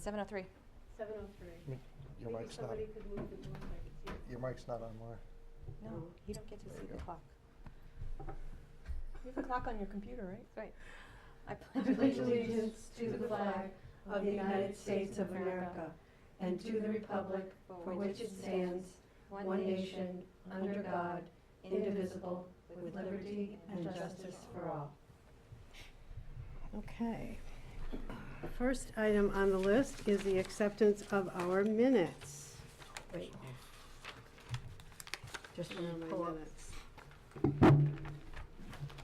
7:03. 7:03. Your Maybe mic's not, somebody could move it one second. your mic's not on, Laura. No, you don't get to see the clock. You have a clock on your computer, right? That's right. I Pledge allegiance to the flag of the United States of America and to the republic for which it stands, one nation, under God, indivisible, with liberty and justice for all. Okay. First item on the list is the acceptance of our minutes. Wait. Just Where are want my to pull up. minutes?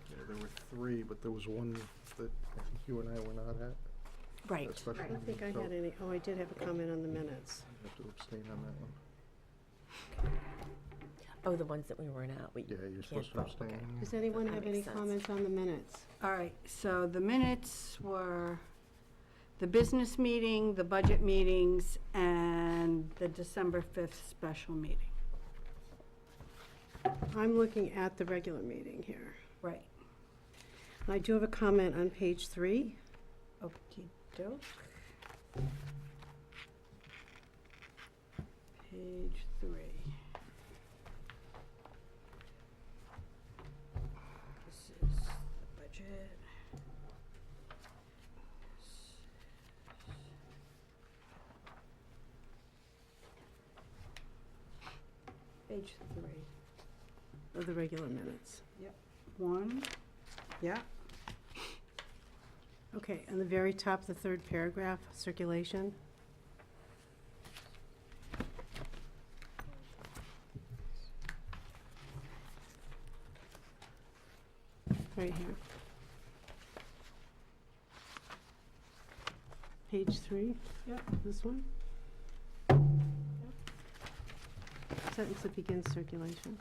Yeah, there were 3, but there was one that I think you and I were not at. Right. a special I don't think I meeting, had so any, oh, I did have a comment on the minutes. you have to abstain on that one. Oh, the ones that we weren't at. We Yeah, you're can't supposed to vote. abstain. Okay. Does anyone That have makes any sense. comments on the minutes? All right, so the minutes were the business meeting, the budget meetings, and the December 5th special meeting. I'm looking at the regular meeting here. Right. I do have a comment on page 3. Okey-doke. Page 3. This is the budget. Page 3. Of the regular minutes. 1. Yeah. Okay, on the very top, the third paragraph, circulation. Right here. Page 3, Yep. this one. Sentence that begins circulation.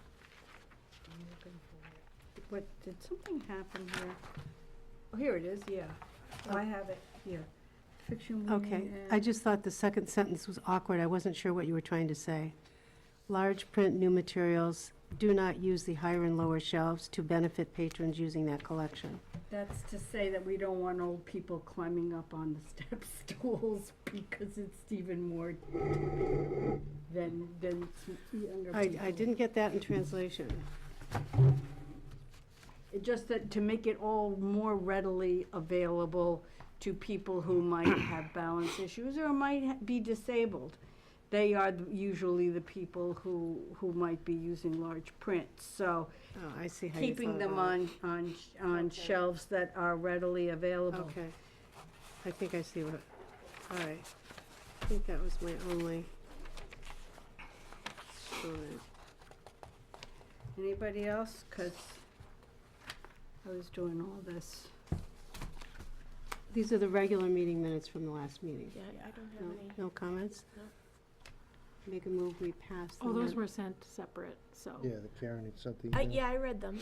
What, did something happen here? Oh, here it is, yeah. Oh, I have it here. Fiction. Okay, I just thought the second sentence was awkward. I wasn't sure what you were trying to say. Large print, new materials, do not use the higher and lower shelves to benefit patrons using that collection. That's to say that we don't want old people climbing up on the step stools because it's even more than younger people. I didn't get that in translation. It just that to make it all more readily available to people who might have balance issues or might be disabled. They are usually the people who might be using large print. So Oh, I see how you keeping thought them about it. on shelves that are readily available. Okay. I think I see what, all right. I think that was my only comment. Anybody else? Because I was doing all this. These are the regular meeting minutes from the last meeting. Yeah, I don't have No, any. no comments? No. Make a move, we pass. Oh, the those min- were sent separate, so. Yeah, the Karen had sent the. Yeah, I read them.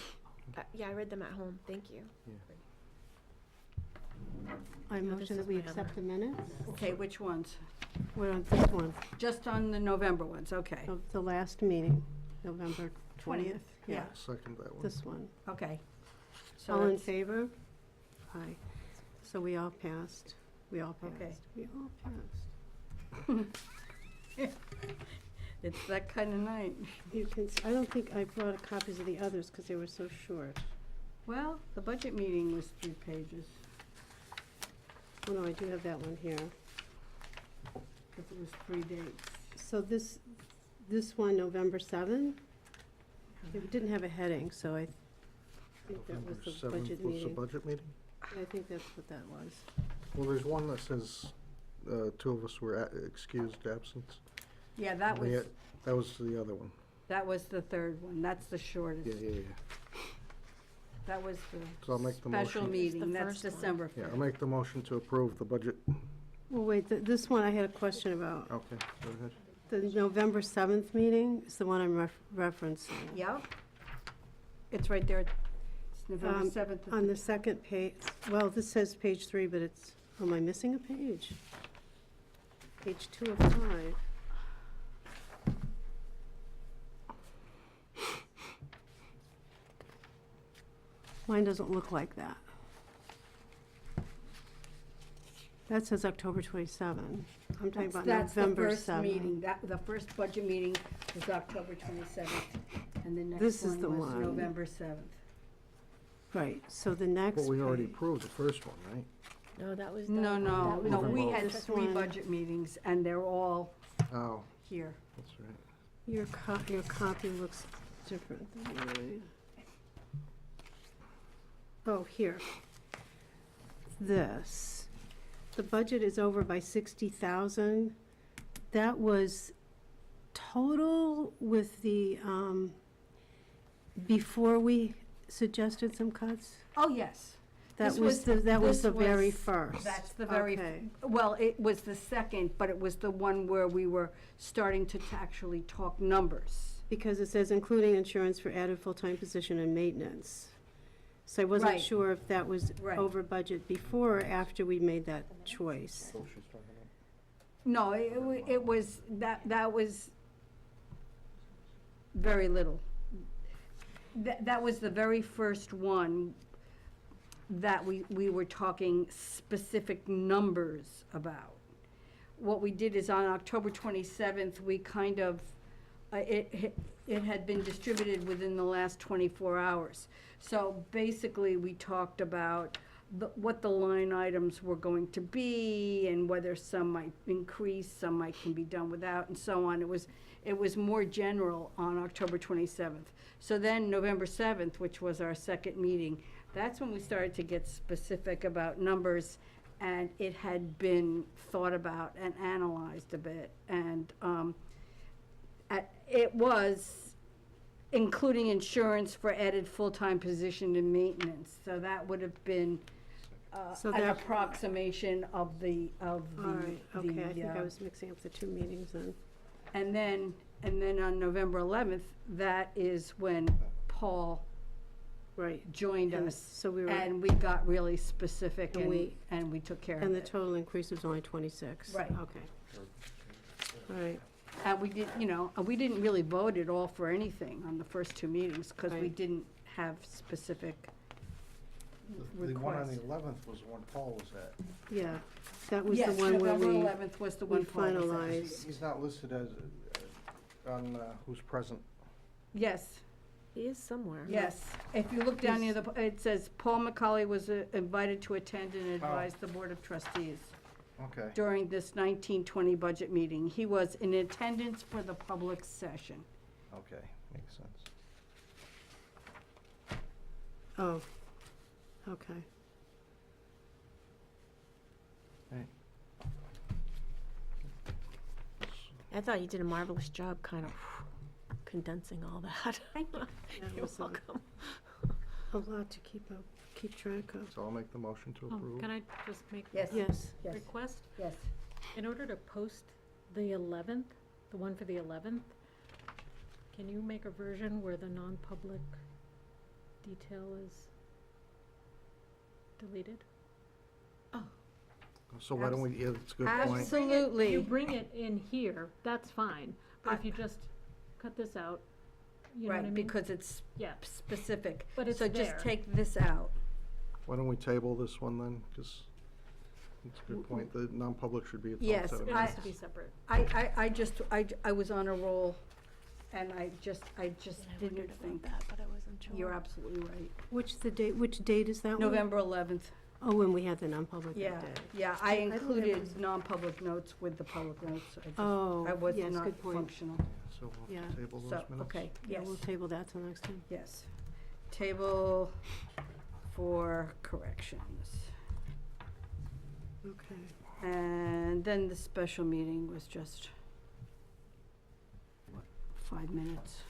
Yeah, I read them at home. Thank you. I this motion that is we my accept other. the minutes. Okay, which ones? We're on this one, Just on the November ones, okay. of the last meeting, November 20th. Yeah, Second that one. This one. okay. So All in that's- favor? Aye. So we all passed. We all passed. Okay. We all passed. It's that kind of night. You can, I don't think I brought copies of the others because they were so short. Well, the budget meeting was 3 pages, Oh, no, I do have that one here. because it was 3 dates. So this one, November 7, it didn't have a heading, so I think that was the November budget 7th was the meeting. budget meeting? I think that's what that was. Well, there's one that says 2 of us were excused absence. Yeah, that was, That was the other one. that was the third one. That's the shortest. Yeah. That was the So I'll make the special motion. meeting. The That's first one. December 5th. Yeah, I'll make the motion to approve the budget. Well, wait, this one I had a question about. Okay, go ahead. The November 7th meeting is the one I'm referencing. Yep. It's right there. It's November 7th. On the second page, well, this says page 3, but it's, am I missing a page? Page 2 of 5. Mine doesn't look like that. That says October 27. I'm talking about That's the November first 7. meeting, the first budget meeting was October 27th, and the This next is the one was one. November 7th. Right, so the next But we already page- approved the first one, right? No, that was No, that was no, the we vote. had This 3 one. budget meetings, and they're all Oh, here. that's right. Your copy looks different than mine. Oh, here. This. The budget is over by 60,000. That was total with the, before we suggested some cuts? Oh, yes. That This was that was this the very was- first. That's the very, Okay. well, it was the second, but it was the one where we were starting to actually talk numbers. Because it says including insurance for added full-time position and maintenance. So I wasn't Right. sure if that was Right. over budget before or after we made that choice. Oh, she's talking about. No, it was, that was very little. That was the very first one that we were talking specific numbers about. What we did is on October 27th, we kind of, it had been distributed within the last 24 hours. So basically, we talked about what the line items were going to be and whether some might increase, some might can be done without, and so on. It was more general on October 27th. So then November 7th, which was our second meeting, that's when we started to get specific about numbers, and it had been thought about and analyzed a bit. And it was including insurance for added full-time position and maintenance. So that would have been So an that- approximation of the. All right, okay, I think I was mixing up the two meetings then. And then on November 11th, that is when Paul Right. joined And us. so we were, And we got really specific And and we took care of and the it. total increase was only 26. Right. Okay. All right, And we did, we didn't really vote at all for anything on the first 2 meetings because we Right. didn't have specific The one on requests. the 11th was the one Paul was at. yeah, that was the Yes, one where November we, 11th was the one Paul was at. finalized. He's not listed as, on who's present. Yes, He is somewhere. yes. If you look down near it says Paul McCauley was invited to attend and advise the Board of Trustees Okay. during this 1920 budget meeting. He was in attendance for the public session. Okay, makes sense. oh, okay. I thought you did a marvelous job kind of condensing all that. Thank you. That You're was welcome. a lot to keep track of. So I'll make the motion to approve. Can I just make Yes. a Yes, Yes, request? yes. In order to post the 11th, the one for the 11th, can you make a version where the non-public detail is deleted? So why don't we, yeah, that's a good point. Absolutely. You bring it in here, that's fine, but if I- you just cut this out, you know what I Right, mean? because it's Yeah, specific. but it's So there. just take this out. Why don't we table this one then? Because it's a good point. The non-public should be its own Yes, set of It minutes. has to be separate. I was on a roll, and I just I didn't wondered about think. that, but I wasn't sure. You're absolutely right. which date is that one? November 11th. Oh, when we had the non-public that Yeah, day. yeah, I I don't have included those. non-public notes with the public notes. Oh, I was yes, not good point. functional. So Yeah. we'll table So, those minutes. okay, Yeah, yes, we'll table that till next time. yes. Table for corrections. Okay. And then the special meeting was just, what, 5 minutes?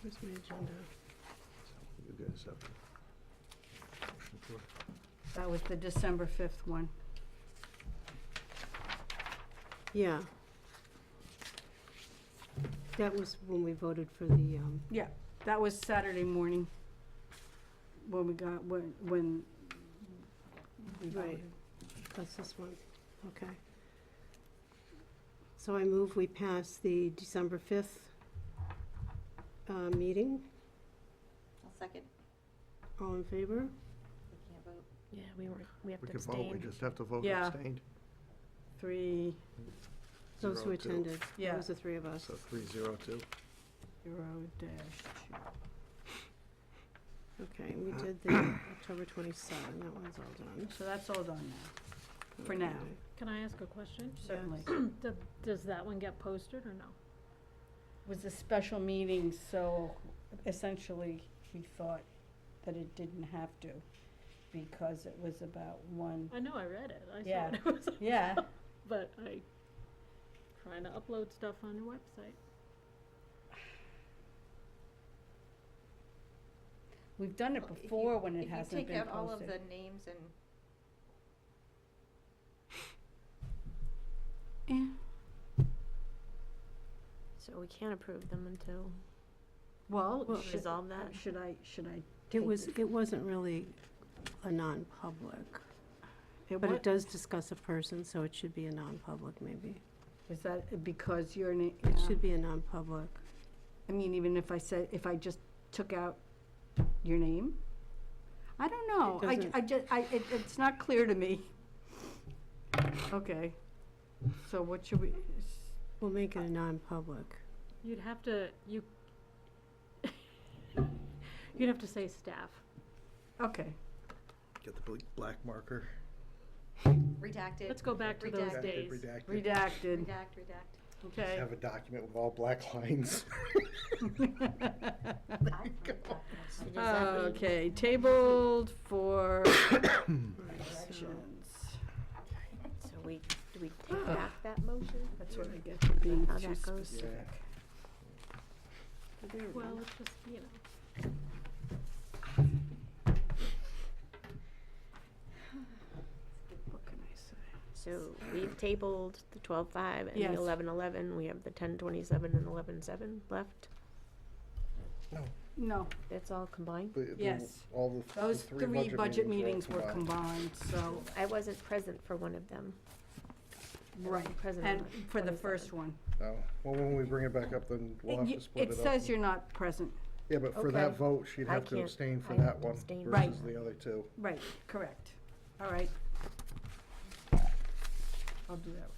Where's my agenda? You guys have a motion for it. That was the December 5th one. Yeah. That was when we voted for the, Yeah, that was Saturday morning when we got, when we Right. voted. that's this one, okay. So I move we pass the December 5th meeting. I'll second. All in favor? We can't vote. Yeah, we have We to could vote, we abstain. just have to vote Yeah. abstained. 3, Those who 0-2. attended, Yeah. that was the three of us. So 3-0-2. 0-2. Okay, we did the October 27, that one's all done. So that's all done now, for now, Okay. Can I ask a question? certainly. Does that one get posted or no? Was a special meeting, so essentially, we thought that it didn't have to, because it was about one, I know, I read it. I Yeah. saw what it was, yeah. but I trying to upload stuff on your website. We've done it Well, if you- before when it If hasn't you take been out all of posted. the names and, So we can't approve them until Well, Well, should, resolve that. should I It take was, it wasn't really a non-public, it but wa- it does discuss a person, so it should be a non-public maybe. Was that because your name? It should be a non-public. I mean, even if I said, if I just took out your name? I don't know. It It's not clear to me. Okay. So what should we, We'll make it a non-public. You'd have to, you'd have to say staff. okay. Get the black marker. redacted. Let's go back to those Redacted. days. Redacted. Redacted, Redact. okay. Have a document with all black lines. Okay, tabled for elections. So do we take back that motion? That's what I get for being How too that goes. specific. Well, it's just, you know. What can I say? So we've tabled the 12-5 and Yes. the 11-11. We have the 10-27 and 11-7 left. No, That's all combined. Yes. All the those three three budget meetings all were combined, so, I wasn't present for one of them. I right. wasn't present And on the for the 27th. first one. Oh, well, when we bring it back up, then we'll have to split it It up. says you're not present. Yeah, but for that Okay. vote, she'd I have to can't- abstain for I that one abstain. Right. versus the other two. Right, correct. All right. I'll do that.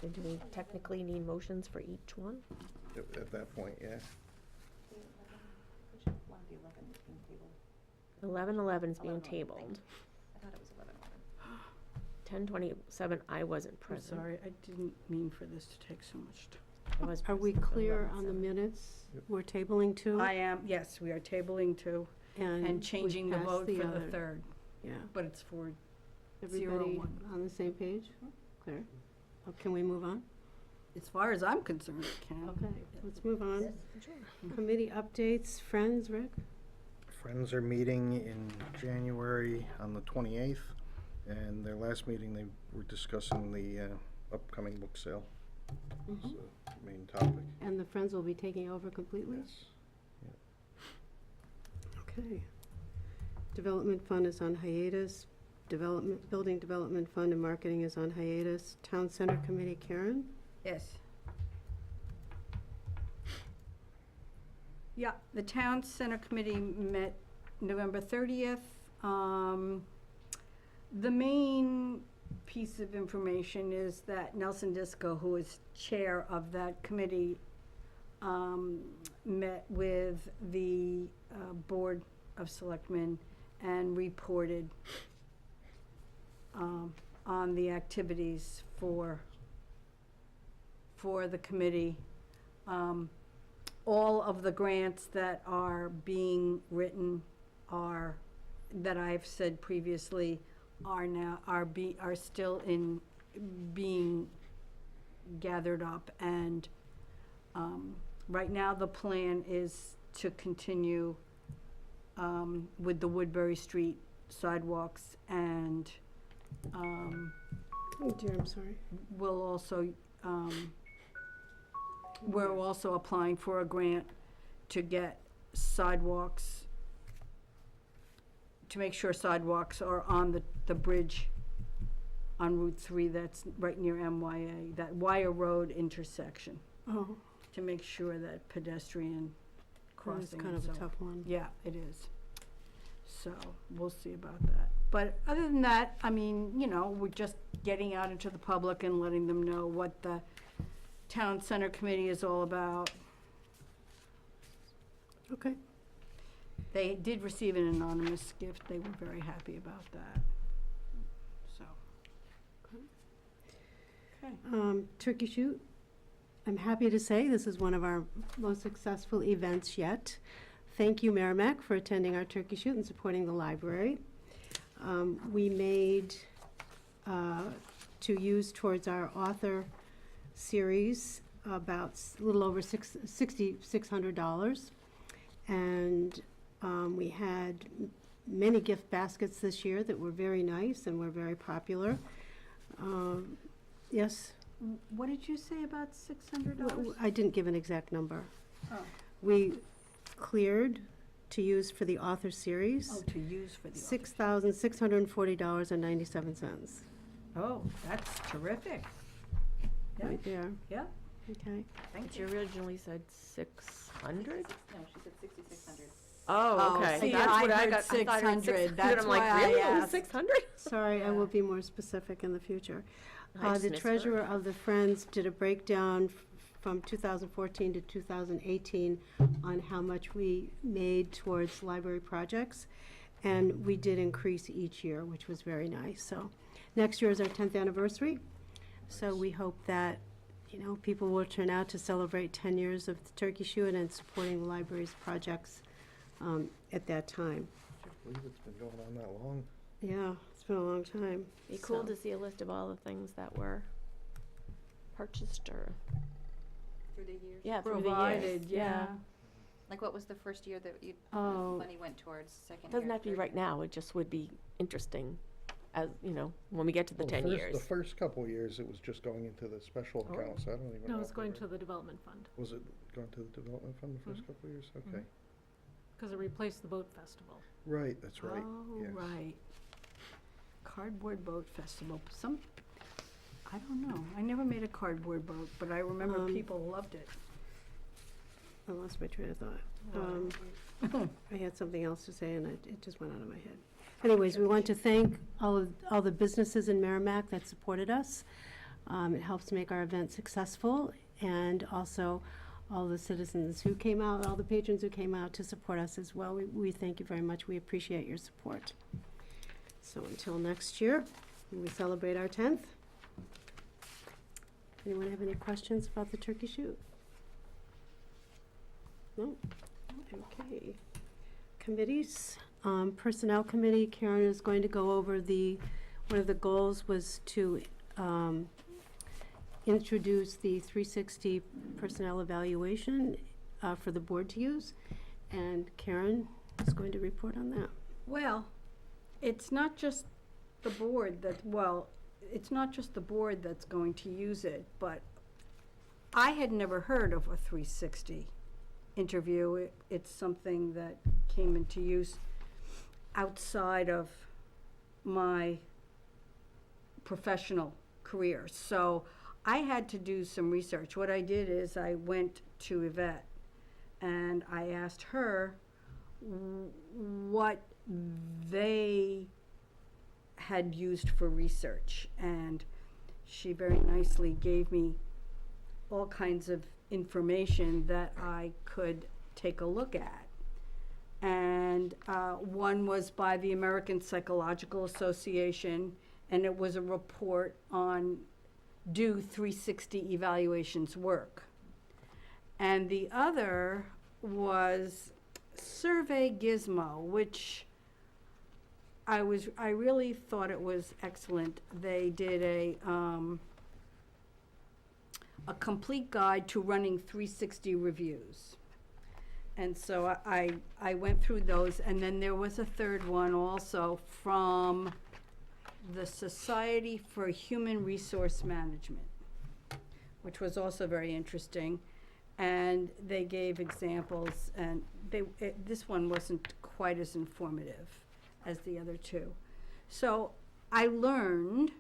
So do we technically need motions for each one? At that point, yeah. 11-11 is being tabled. I thought it was 11. 10-27, I wasn't I'm present. sorry, I didn't mean for this to take so much time. I was Are we present for clear on the 11-7. minutes? Yep. We're tabling two? I am, yes, we are tabling two and we've changing the passed vote for the other. third, Yeah. but it's for, Everybody 0-1. on the same page? Clear? Oh, can we move on? as far as I'm concerned, it can. Okay, let's move on. Sure. Committee updates, Friends, Rick? Friends are meeting in January on the 28th, and their last meeting, they were discussing the upcoming book sale. That's the main topic. And the Friends will be taking over completely? Yes. Okay. Development Fund is on hiatus. Building Development Fund and Marketing is on hiatus. Town Center Committee, Karen? Yes. Yeah, the Town Center Committee met November 30th. The main piece of information is that Nelson Disco, who is chair of that committee, met with the Board of Selectmen and reported on the activities for the committee. All of the grants that are being written are, that I've said previously, are now, are still being gathered up. And right now, the plan is to continue with the Woodbury Street sidewalks, and Oh dear, I'm sorry. we'll also, we're also applying for a grant to get sidewalks, to make sure sidewalks are on the bridge on Route 3 that's right near MYA, that Wire Road intersection, Oh, to make sure that pedestrian that crossing. was kind of and a so- tough one. Yeah, it is. So, we'll see about that. But other than that, I mean, you know, we're just getting out into the public and letting them know what the town center committee is all about. Okay. They did receive an anonymous gift. They were very happy about that. So. Okay. Turkey shoot. I'm happy to say this is one of our most successful events yet. Thank you, Merrimack, for attending our turkey shoot and supporting the library. We made, to use towards our author series, about a little over $600. And we had many gift baskets this year that were very nice and were very popular. Yes? What did you say about $600? I didn't give an exact number. Oh. We cleared to use for the author series, Oh, to use for the. $6,640.97. Oh, that's terrific. Yeah, Right there, yeah. okay. Thank But you originally said 600? No, she said 6,600. Oh, Oh, okay. see, That's I what heard got. I thought I heard 600. 600. That's I'm like, why I really? asked. 600? Sorry, I Yeah. will be more specific in the future. I The just misheard. treasurer of the Friends did a breakdown from 2014 to 2018 on how much we made towards library projects. And we did increase each year, which was very nice. So next year is our 10th anniversary. So we hope that, you know, people will turn out to celebrate 10 years of the turkey shoot and supporting the library's projects at that time. I can't believe it's been going on that long. Yeah, it's been a long time. Be cool So- to see a list of all the things that were purchased or, Through the years? yeah, through the Provided, years. yeah. Like, what was the first year that you, Oh. money went towards, second It year? doesn't have to be third right year? now, it just would be interesting as, you know, when we get to the Well, 10 first- years. The first couple of years, it was just going into the special Oh. account, so I don't even know. No, it's if going we to were- the development fund, Was it going to the development fund the first Mhm. couple of years? Okay. because it replaced the boat festival. Right, that's right. Oh, yes. right. Cardboard boat festival. I don't know. I never made a cardboard boat, but I remember people loved it. I lost my train of thought. I had something else to say and it just went out of my head. Anyways, we want to thank all the businesses in Merrimack that supported us. It helps make our event successful, and also all the citizens who came out, all the patrons who came out to support us as well. We thank you very much. We appreciate your support. So until next year, when we celebrate our 10th. Anyone have any questions about the turkey shoot? No? Okay. Committees, Personnel Committee, Karen is going to go over one of the goals was to introduce the 360 personnel evaluation for the board to use, and Karen is going to report on that. Well, it's not just the board it's not just the board that's going to use it, but I had never heard of a 360 interview. It's something that came into use outside of my professional career. So I had to do some research. What I did is I went to Yvette and I asked her what they had used for research, and she very nicely gave me all kinds of information that I could take a look at. And one was by the American Psychological Association, and it was a report on do 360 evaluations work. And the other was Survey Gizmo, which I really thought it was excellent. They did a complete guide to running 360 reviews. And so I went through those, and then there was a third one also from the Society for Human Resource Management, which was also very interesting. And they gave examples, and this one wasn't quite as informative as the other two. So I learned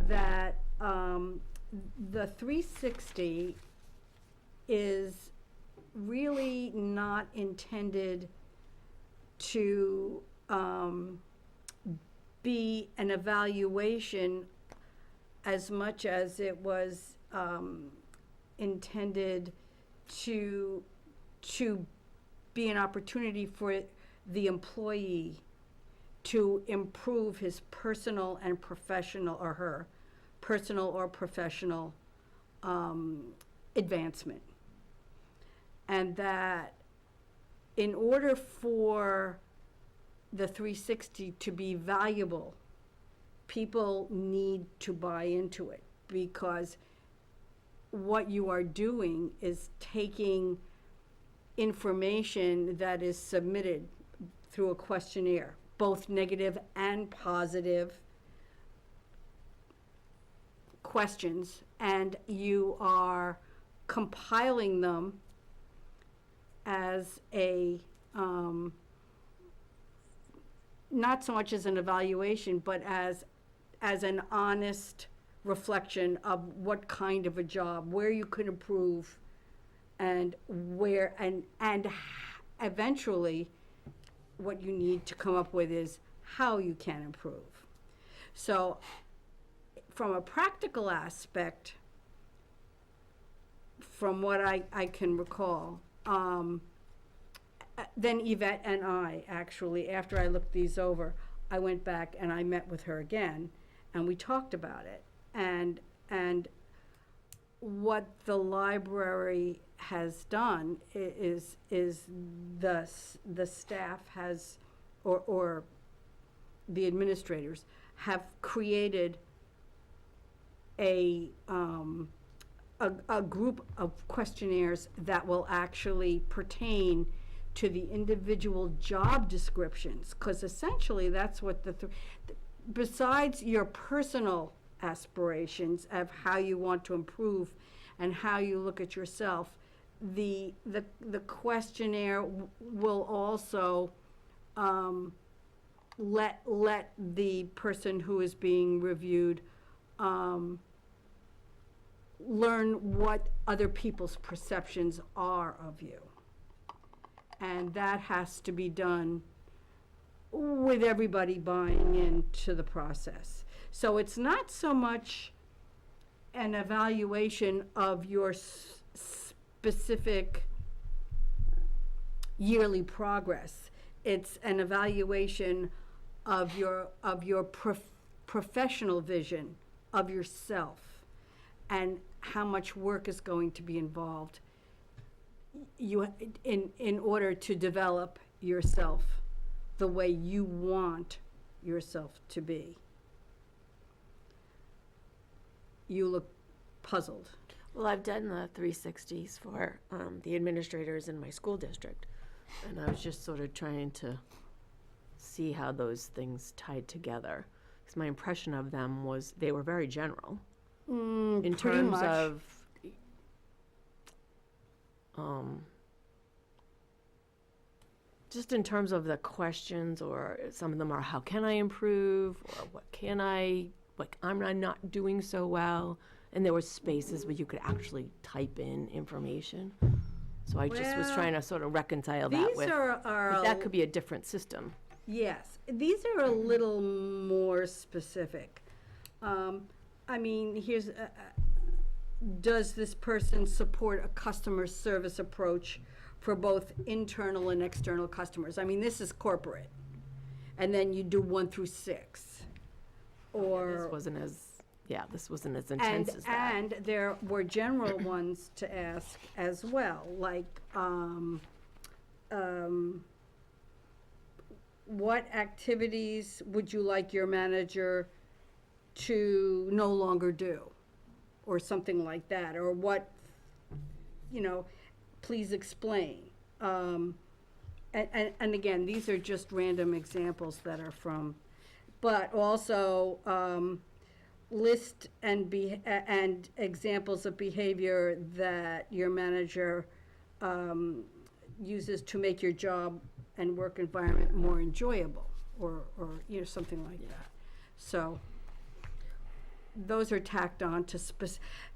that the 360 is really not intended to be an evaluation as much as it was intended to be an opportunity for the employee to improve his personal and professional, or her personal or professional advancement. And that in order for the 360 to be valuable, people need to buy into it, because what you are doing is taking information that is submitted through a questionnaire, both negative and positive questions, and you are compiling them as a, not so much as an evaluation, but as an honest reflection of what kind of a job, where you could improve, and where, and eventually, what you need to come up with is how you can improve. So, from a practical aspect, from what I can recall, then Yvette and I, actually, after I looked these over, I went back and I met with her again, and we talked about it. And what the library has done is the staff has, or the administrators have created a group of questionnaires that will actually pertain to the individual job descriptions, because essentially that's what besides your personal aspirations of how you want to improve and how you look at yourself, the questionnaire will also let the person who is being reviewed learn what other people's perceptions are of you. And that has to be done with everybody buying into the process. So it's not so much an evaluation of your specific yearly progress. It's an evaluation of your professional vision of yourself and how much work is going to be involved in order to develop yourself the way you want yourself to be. You look puzzled. Well, I've done the 360s for the administrators in my school district, and I was just sort of trying to see how those things tied together. Because my impression of them was they were very general in Pretty terms much. of just in terms of the questions, or some of them are how can I improve, or what can I, like I'm not doing so well, and there were spaces where you could actually type in information. So I just was Well, trying to sort of reconcile that These with, are but that could be a different system. Yes, these are a little more specific. I mean, here's, does this person support a customer service approach for both internal and external customers? I mean, this is corporate. And then you do 1 through 6. This Or, wasn't as, this wasn't as intense as that. and there were general ones to ask as well, like, what activities would you like your manager to no longer do? Or something like that, or what, please explain. And again, these are just random examples that are from, but also, list and examples of behavior that your manager, uses to make your job and work environment more enjoyable, or something like that. So, those are tacked on to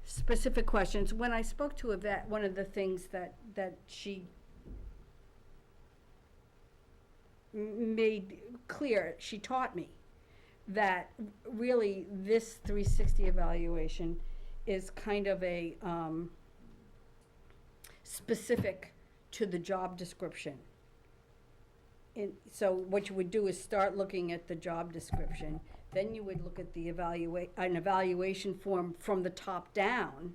specific questions. When I spoke to Yvette, one of the things that she made clear, she taught me that really this 360 evaluation is kind of a, specific to the job description. So what you would do is start looking at the job description, then you would look at the an evaluation form from the top down,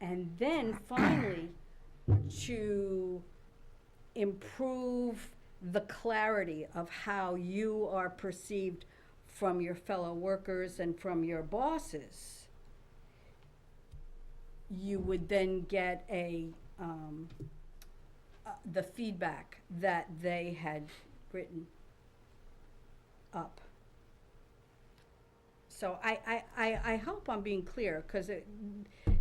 and then finally to improve the clarity of how you are perceived from your fellow workers and from your bosses, you would then get the feedback that they had written up. So I hope I'm being clear, because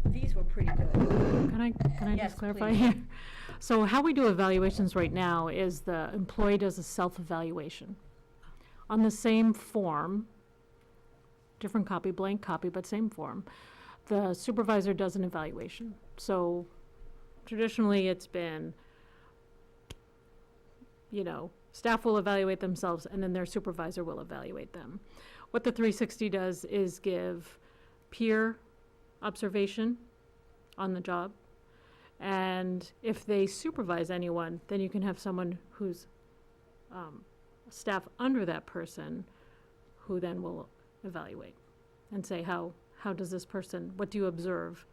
these were pretty good. Can I Yes, just clarify please. here? So how we do evaluations right now is the employee does a self-evaluation. On the same form, different copy, blank copy, but same form, the supervisor does an evaluation. So traditionally, it's been, staff will evaluate themselves, and then their supervisor will evaluate them. What the 360 does is give peer observation on the job. And if they supervise anyone, then you can have someone who's staff under that person who then will evaluate and say, how does this person, what do you observe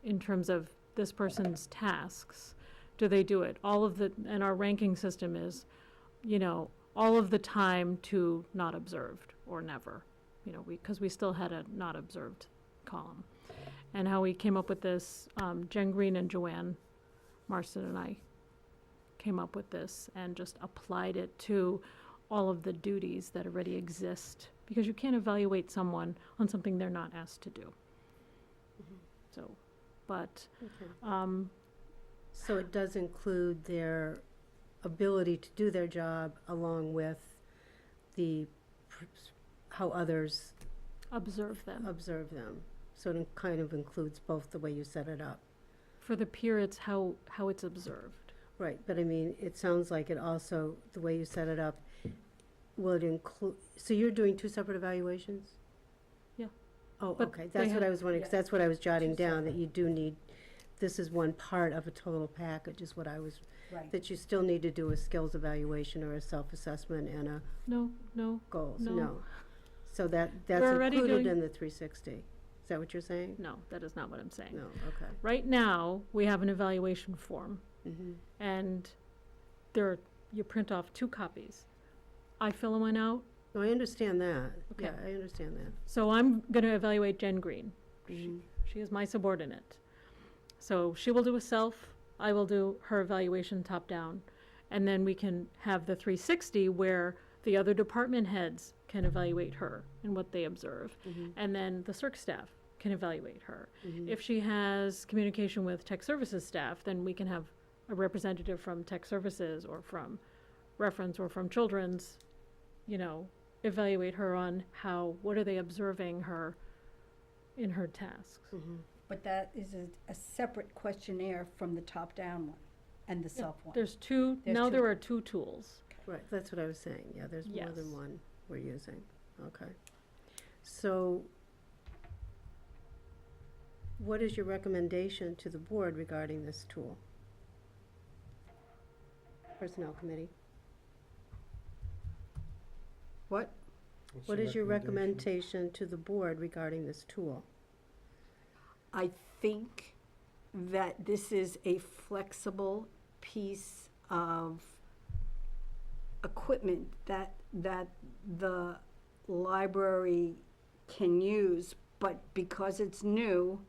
in terms of this person's tasks? Do they do it? And our ranking system is, all of the time to not observed or never, because we still had a not observed column. And how we came up with this, Jen Green and Joanne Marston and I came up with this and just applied it to all of the duties that already exist, because you can't evaluate someone on something they're not asked to do. So, but, Okay. So it does include their ability to do their job along with how others observe them. observe them. So it kind of includes both the way you set it up. For the peer, it's how it's observed. Right, but I mean, it sounds like it also, the way you set it up, will it include, so you're doing 2 separate evaluations? Yeah. Oh, But okay, they that's what have- I was wondering, 'cause that's what I was jotting down, that you do need, this is one part of a total package, is what I was, Right. that you still need to do a skills evaluation or a self-assessment and a No, goals, No. no. So that's We're already included doing- in the 360, is that what you're saying? no, that is not what I'm saying. No, okay. Right now, we have an evaluation form, Mm-hmm. and you print off 2 copies. I fill one out, No, I understand that, Okay. yeah, I understand that. so I'm gonna evaluate Jen Green. Mhm. She is my subordinate. So she will do a self, I will do her evaluation top down, and then we can have the 360 where the other department heads can evaluate her and what they observe. Mhm. And then the circ staff can evaluate her. Mhm. If she has communication with tech services staff, then we can have a representative from tech services or from reference or from children's, evaluate her on what are they observing her in her tasks. Mhm. But that is a separate questionnaire from the top-down one and the self one. There's two, There's now two. there are 2 tools. Right, that's what I was saying, yeah, there's more than Yes. one we're using, okay. So, what is your recommendation to the board regarding this tool? Personnel committee, What? What's what the is your recommendation to the board regarding this tool? I think that this is a flexible piece of equipment that the library can use, but because it's new,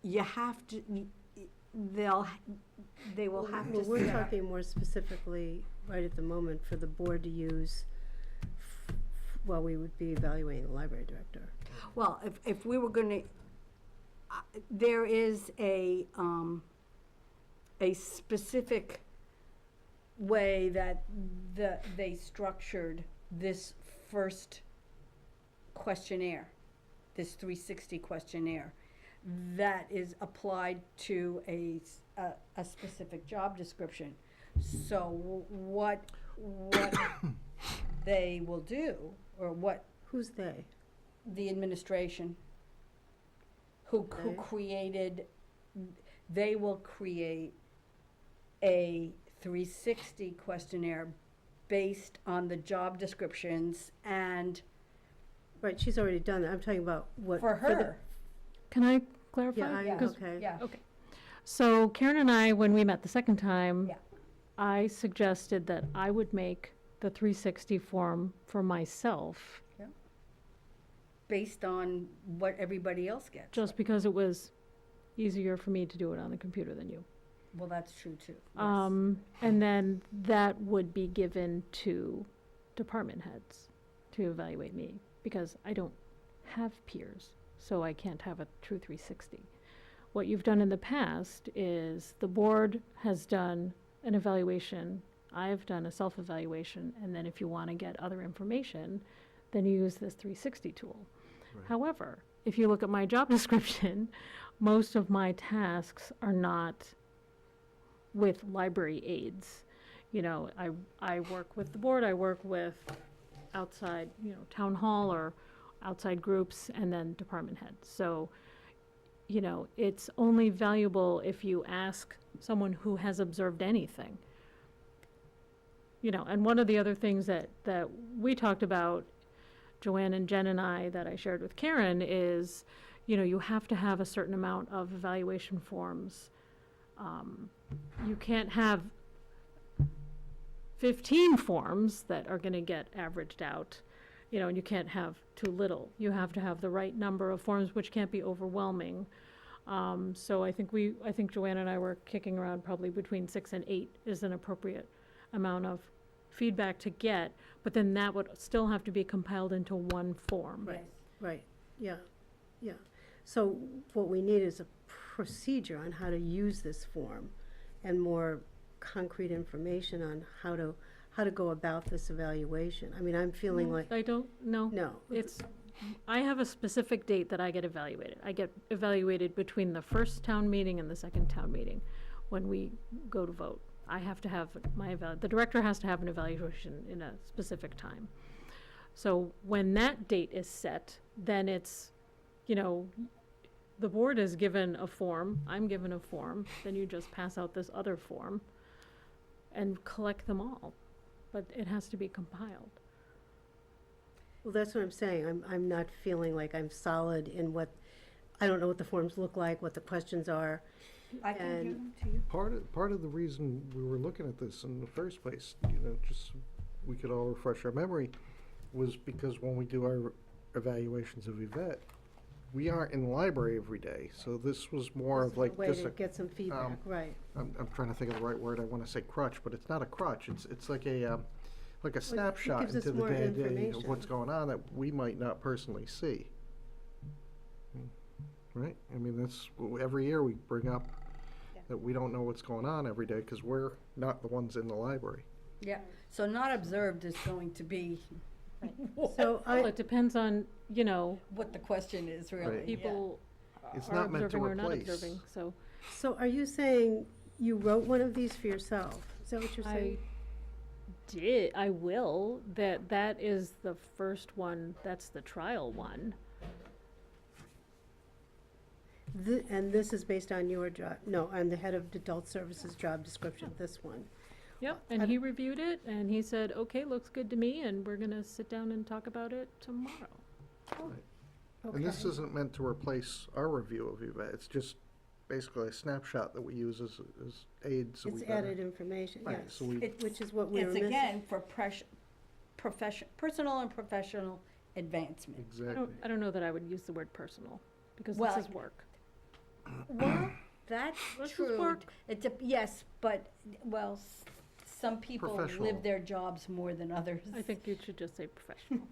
you have to, they will have to. Well, we're set up- talking more specifically, right at the moment, for the board to use while we would be evaluating the library director. Well, if we were gonna, there is a specific way that they structured this first questionnaire, this 360 questionnaire, that is applied to a specific job description. So what they will do or what, Who's they? the administration, who Okay. created, they will create a 360 questionnaire based on the job descriptions and Right, she's already done that. I'm talking about what. for the- her. Can I clarify? Yeah, Yeah. okay. Yeah. Okay. So Karen and I, when we met the second time, Yeah. I suggested that I would make the 360 form for myself, Based on what everybody else gets. just because it was easier for me to do it on the computer than you. Well, that's true too. Yes. And then that would be given to department heads to evaluate me, because I don't have peers, so I can't have a true 360. What you've done in the past is the board has done an evaluation, I've done a self-evaluation, and then if you want to get other information, then you use this 360 tool. Right. However, if you look at my job description, most of my tasks are not with library aides. You know, I work with the board, I work with outside, town hall or outside groups, and then department heads. So, it's only valuable if you ask someone who has observed anything. And one of the other things that we talked about, Joanne and Jen and I, that I shared with Karen is, you have to have a certain amount of evaluation forms. You can't have 15 forms that are going to get averaged out, and you can't have too little. You have to have the right number of forms, which can't be overwhelming. So I think Joanne and I were kicking around probably between 6 and 8 is an appropriate amount of feedback to get, but then that would still have to be compiled into one form. Right, right, yeah, yeah. So what we need is a procedure on how to use this form and more concrete information on how to go about this evaluation. I mean, I'm feeling like, I don't know. no. I have a specific date that I get evaluated. I get evaluated between the first town meeting and the second town meeting when we go to vote. I have to have the director has to have an evaluation in a specific time. So when that date is set, then it's, the board is given a form, I'm given a form, then you just pass out this other form and collect them all. But it has to be compiled. Well, that's what I'm saying. I'm not feeling like I'm solid in I don't know what the forms look like, what the questions are. I can give and- them to you. Part of the reason we were looking at this in the first place, just so we could all refresh our memory, was because when we do our evaluations of Yvette, we aren't in the library every day, so this was more of like Way just to a, get some feedback, right. I'm trying to think of the right word, I wanna say crutch, but it's not a crutch, it's like a snapshot gives us into the more day-to-day of information. what's going on that we might not personally see. Right? I mean, that's, every year we bring up that we don't know what's going on every day, cause we're not the ones in the library. Yeah, so not observed is going to be So Well, it depends on, what the question is, really. Right. people It's are not meant to observing or not replace. observing, so. So are you saying you wrote one of these for yourself? Is that what you're saying? I will, that is the first one, that's the trial one. And this is based on your job, no, on the head of adult services job description, this one. Yep, and he reviewed it, and he said, okay, looks good to me, and we're gonna sit down and talk about it tomorrow. And this Okay. isn't meant to replace our review of Yvette, it's just basically a snapshot that we use as aids. So we It's better- added information, Right, yes, so we- which is what we were It's missing. again for personal and professional advancement. Exactly. I don't know that I would use the word personal, because Well, this is work. Well, that's This is true. work. Yes, but, well, some people Professional. live their jobs more than others. I think you should just say professional.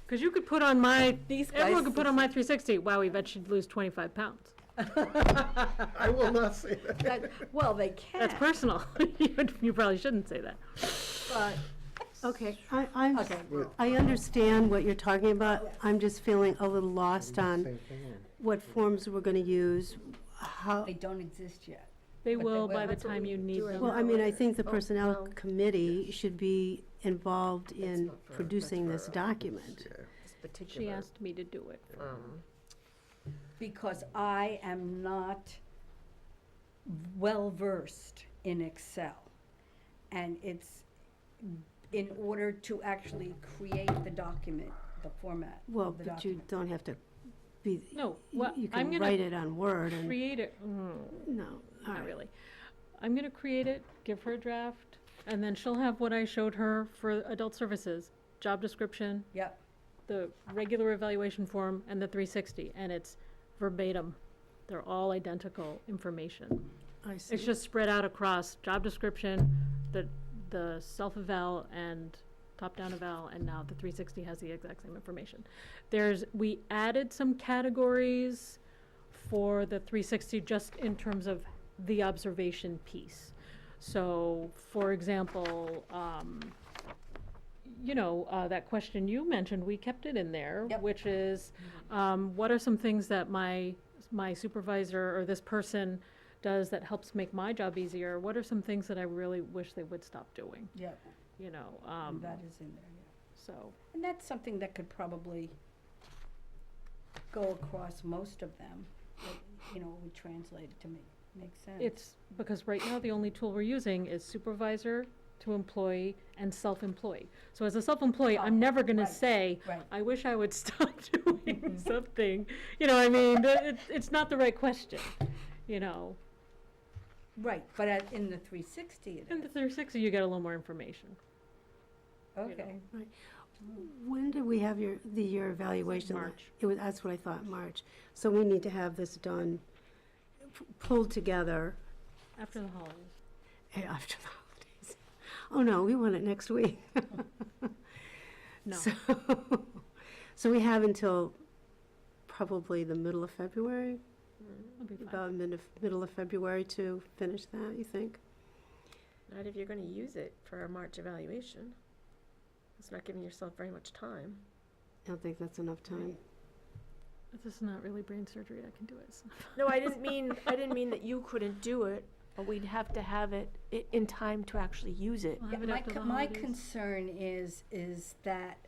Because you could put on everyone guys- could put on my 360, wow, Yvette should lose 25 pounds. I will not say that. Well, they can. That's personal. You probably shouldn't say that. But, Okay, okay, I understand what you're talking about. I'm just feeling a little lost on Same thing. what forms we're gonna use, how, they don't exist yet. They But they will will. by the That's what time we you need do right them. well, I mean, I think the Oh, personnel well. committee should be involved That's in not for- producing that's this for, document. this She particular, asked me to do it. Because I am not well-versed in Excel. And it's, in order to actually create the document, the format Well, of the but you document. don't have to be, No, what, you I'm can gonna write it on Word and, create it, no, all not right. really. I'm gonna create it, give her a draft, and then she'll have what I showed her for adult services, job description, Yep, the regular evaluation form, and the 360, and it's verbatim. They're all identical information. I see. It's just spread out across job description, the self-eval and top-down eval, and now the 360 has the exact same information. We added some categories for the 360 just in terms of the observation piece. So, for example, that question you mentioned, we kept it in there, Yep. which is, what are some things that my supervisor or this person does that helps make my job easier? What are some things that I really wish they would stop doing? yep, that is in there, yeah. So, And that's something that could probably go across most of them, that, we translate it to make sense. it's, because right now the only tool we're using is supervisor to employee and self-employed. So as a self-employed, I'm never gonna right, say, Right, I wish I would stop doing something. I mean, it's not the right question, right, but in the 360 it In the is, 360, you get a little more information. okay. When did we have your evaluation? March. That's what I thought, March. So we need to have this done, pulled together After the holidays. after the holidays. Oh, no, we want it next week. No. So we have until probably the middle of February, It'll be fine. about middle of February to finish that, you think? not if you're gonna use it for a March evaluation. It's not giving yourself very much time. I don't think that's enough time. This is not really brain surgery, I can do it. So. No, I didn't mean that you couldn't do it, but we'd have to have it in time to actually use it. We'll Yeah, have it after the my holidays. concern is that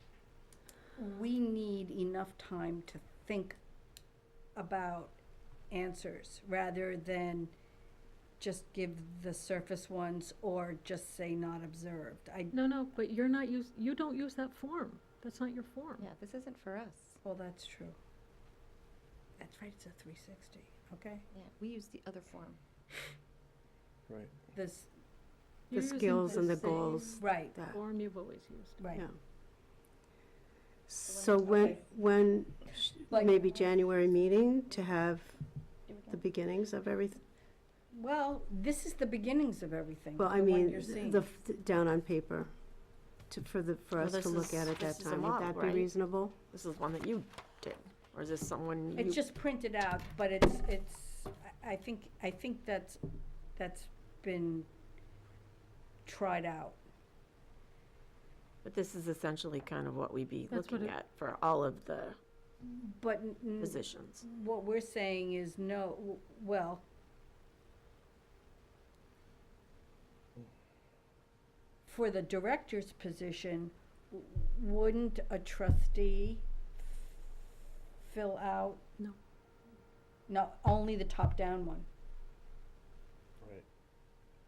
we need enough time to think about answers, rather than just give the surface ones or just say not observed. No, but you don't use that form. That's not your form. Yeah, this isn't for us. Well, that's true. That's right, it's a 360, okay? Yeah, we use the other form. Right. This, You're The using skills and the same goals. right, That, form you've always used. right. yeah. So when, Like- maybe January meeting to have the beginnings of everything? Well, this is the beginnings of everything, the Well, I one mean, you're seeing. down on paper, for Well, us to this look is- at at this that is a time. Would model, that be right? reasonable? This is one that you did, or is this someone you? It's just printed out, but I think that's been tried out. But this is essentially kind of what we'd be That's what looking at for all of the But positions. what we're saying is no, well, for the director's position, wouldn't a trustee fill out? No. No, only the top-down one, Right.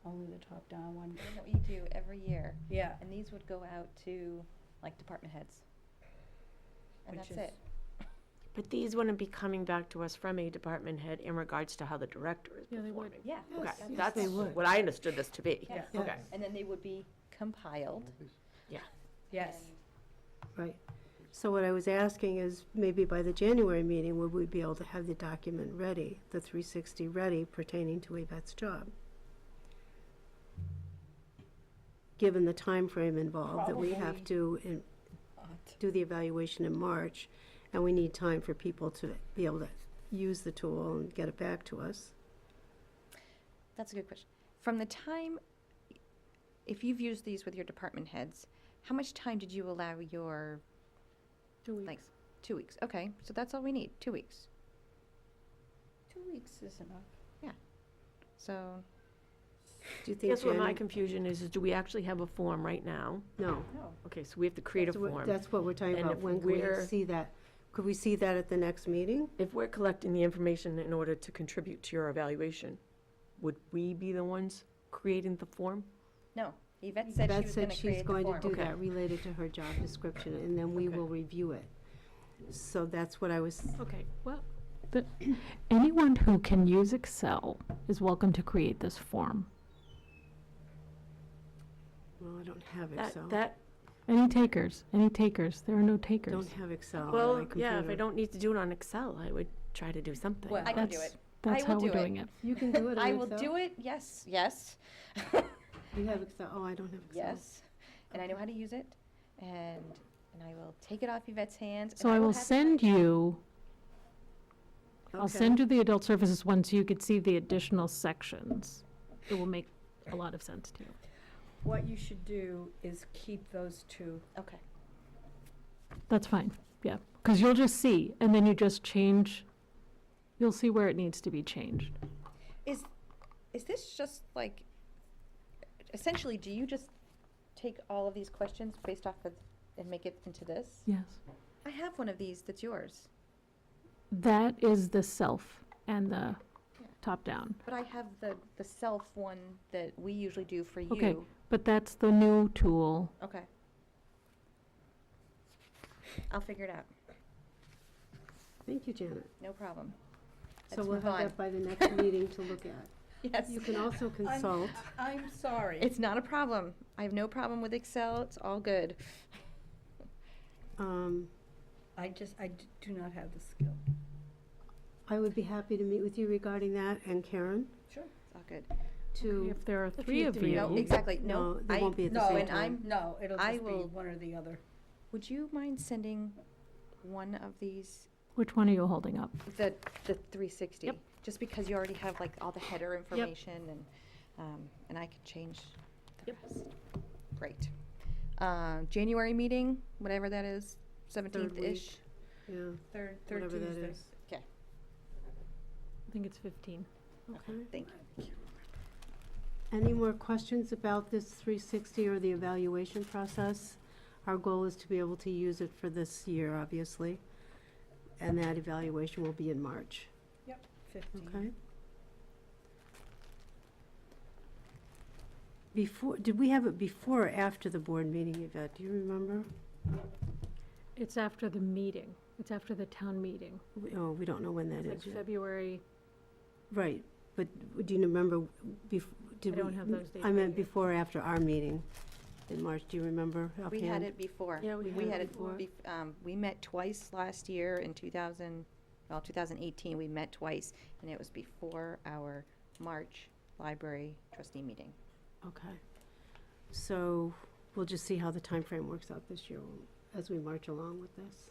only the top-down one, And what you do every year, yeah. and these would go out to, like, department heads. And Which that's is- it. But these wouldn't be coming back to us from a department head in regards to how the director is Yeah, they would. performing. Yeah. Okay, Yes, that's they would. what I understood this to be. Yes. Yeah. Okay. And then they would be compiled. Yes, and Right. So what I was asking is, maybe by the January meeting, would we be able to have the document ready, the 360 ready pertaining to Yvette's job? Given the time frame involved, that we have to do the evaluation in March, and we need time for people to be able to use the tool and get it back to us. That's a good question. From the time, if you've used these with your department heads, how much time did you allow your, 2 weeks. Like, 2 weeks? Okay, so that's all we need, 2 weeks. 2 weeks is enough. So, Do you think, Guess what my Janet? confusion is do we actually have a form right now? No. Okay, so we have to create a That's what- form. That's what we're talking And about. if When can we we're- see that? Could we see that at the next meeting? If we're collecting the information in order to contribute to your evaluation, would we be the ones creating the form? No, Yvette said she Beth was said gonna she's create the going to form. do Okay. that related to her job description, and then we Okay. will review it. So that's what I was, Okay, well, anyone who can use Excel is welcome to create this form. well, I don't have Excel. That, Any takers, there are no takers. Don't have Excel on my well, computer. yeah, if I don't need to do it on Excel, I would try to do something. Well, I can do That's- it. That's I how will we're do it. doing it. You can do it on I Excel? will do it, yes, yes, You have Excel? Oh, I don't have Excel. yes. And I know how to use it, and I will take it off Yvette's hands. So and I will have it send ready. you, I'll Okay. send you the adult services one so you could see the additional sections. It will make a lot of sense to you. What you should do is keep those two. Okay, That's fine, yeah, because you'll just see, and then you just change, you'll see where it needs to be changed. is this just like, essentially, do you just take all of these questions based off of, and make it into this? Yes. I have one of these that's yours, That is the self and the Yeah. top down. but I have the self one that we usually do for you. Okay. But that's the new tool. Okay. I'll figure it out, Thank you, Janet. no problem. So Let's we'll move have on. that by the next meeting to look at. Yes. You can also consult. I'm sorry. It's not a problem. I have no problem with Excel. It's all good. I do not have the skill. I would be happy to meet with you regarding that, and Karen, Sure. It's all good. to, If there are you three of three you. of No, exactly. No, they I, won't be at the No, same and time. I'm. No, it'll I just be will- one or the other. Would you mind sending one of these, Which one are you holding up? the 360? Yep. Just because you already have like all the header information and I can change the Yep. rest. Great. January meeting, whatever that is, 17th-ish. yeah, Third whatever that Tuesday. is. I think it's 15. Okay. Thank you. Any more questions about this 360 or the evaluation process? Our goal is to be able to use it for this year, obviously, and that evaluation will be in March, 15. okay? Before, did we have it before or after the board meeting, Yvette? Do you remember? It's after the meeting. It's after the town meeting. Oh, we don't know when that It's like is yet. February. Right, but do you remember, did we? don't have those dates I right meant here. before or after our meeting in March, do you remember We offhand? had it before. Yeah, we We had had it it, before. we met twice last year in 2018, we met twice, and it was before our March library trustee meeting. Okay. So we'll just see how the time frame works out this year as we march along with this.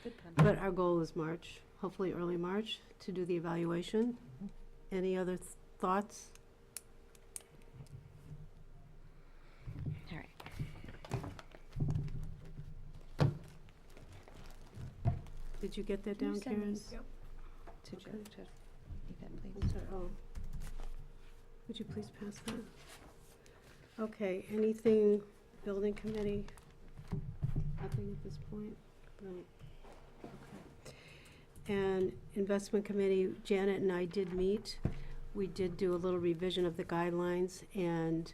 Good pun. But our goal is March, hopefully early March, to do the evaluation. Any other thoughts? All right. Did you get that Can you down, send Karen? these To Okay. Yvette, I'm please. sorry, oh. Would you please pass that? Okay, anything, building committee? Nothing at this point? No. Okay. And investment committee, Janet and I did meet. We did do a little revision of the guidelines, and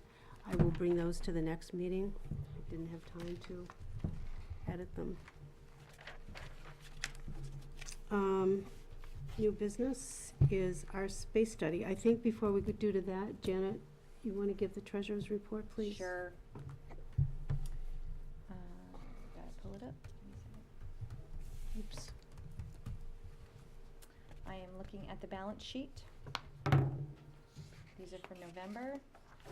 I will bring those to the next meeting. I didn't have time to edit them. New business is our space study. I think before we could do to that, Janet, you want to give the treasurer's report, please? Sure. Gotta pull it up. Give me a second. Oops. I am looking at the balance sheet. These are for November.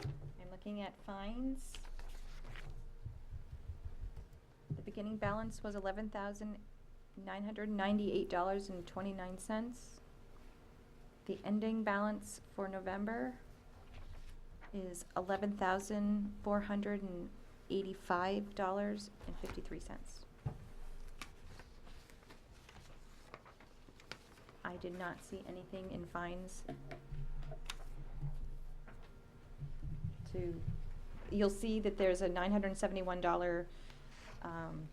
I'm looking at fines. The beginning balance was $11,998.29. The ending balance for November is $11,485.53. I did not see anything in fines you'll see that there's a $971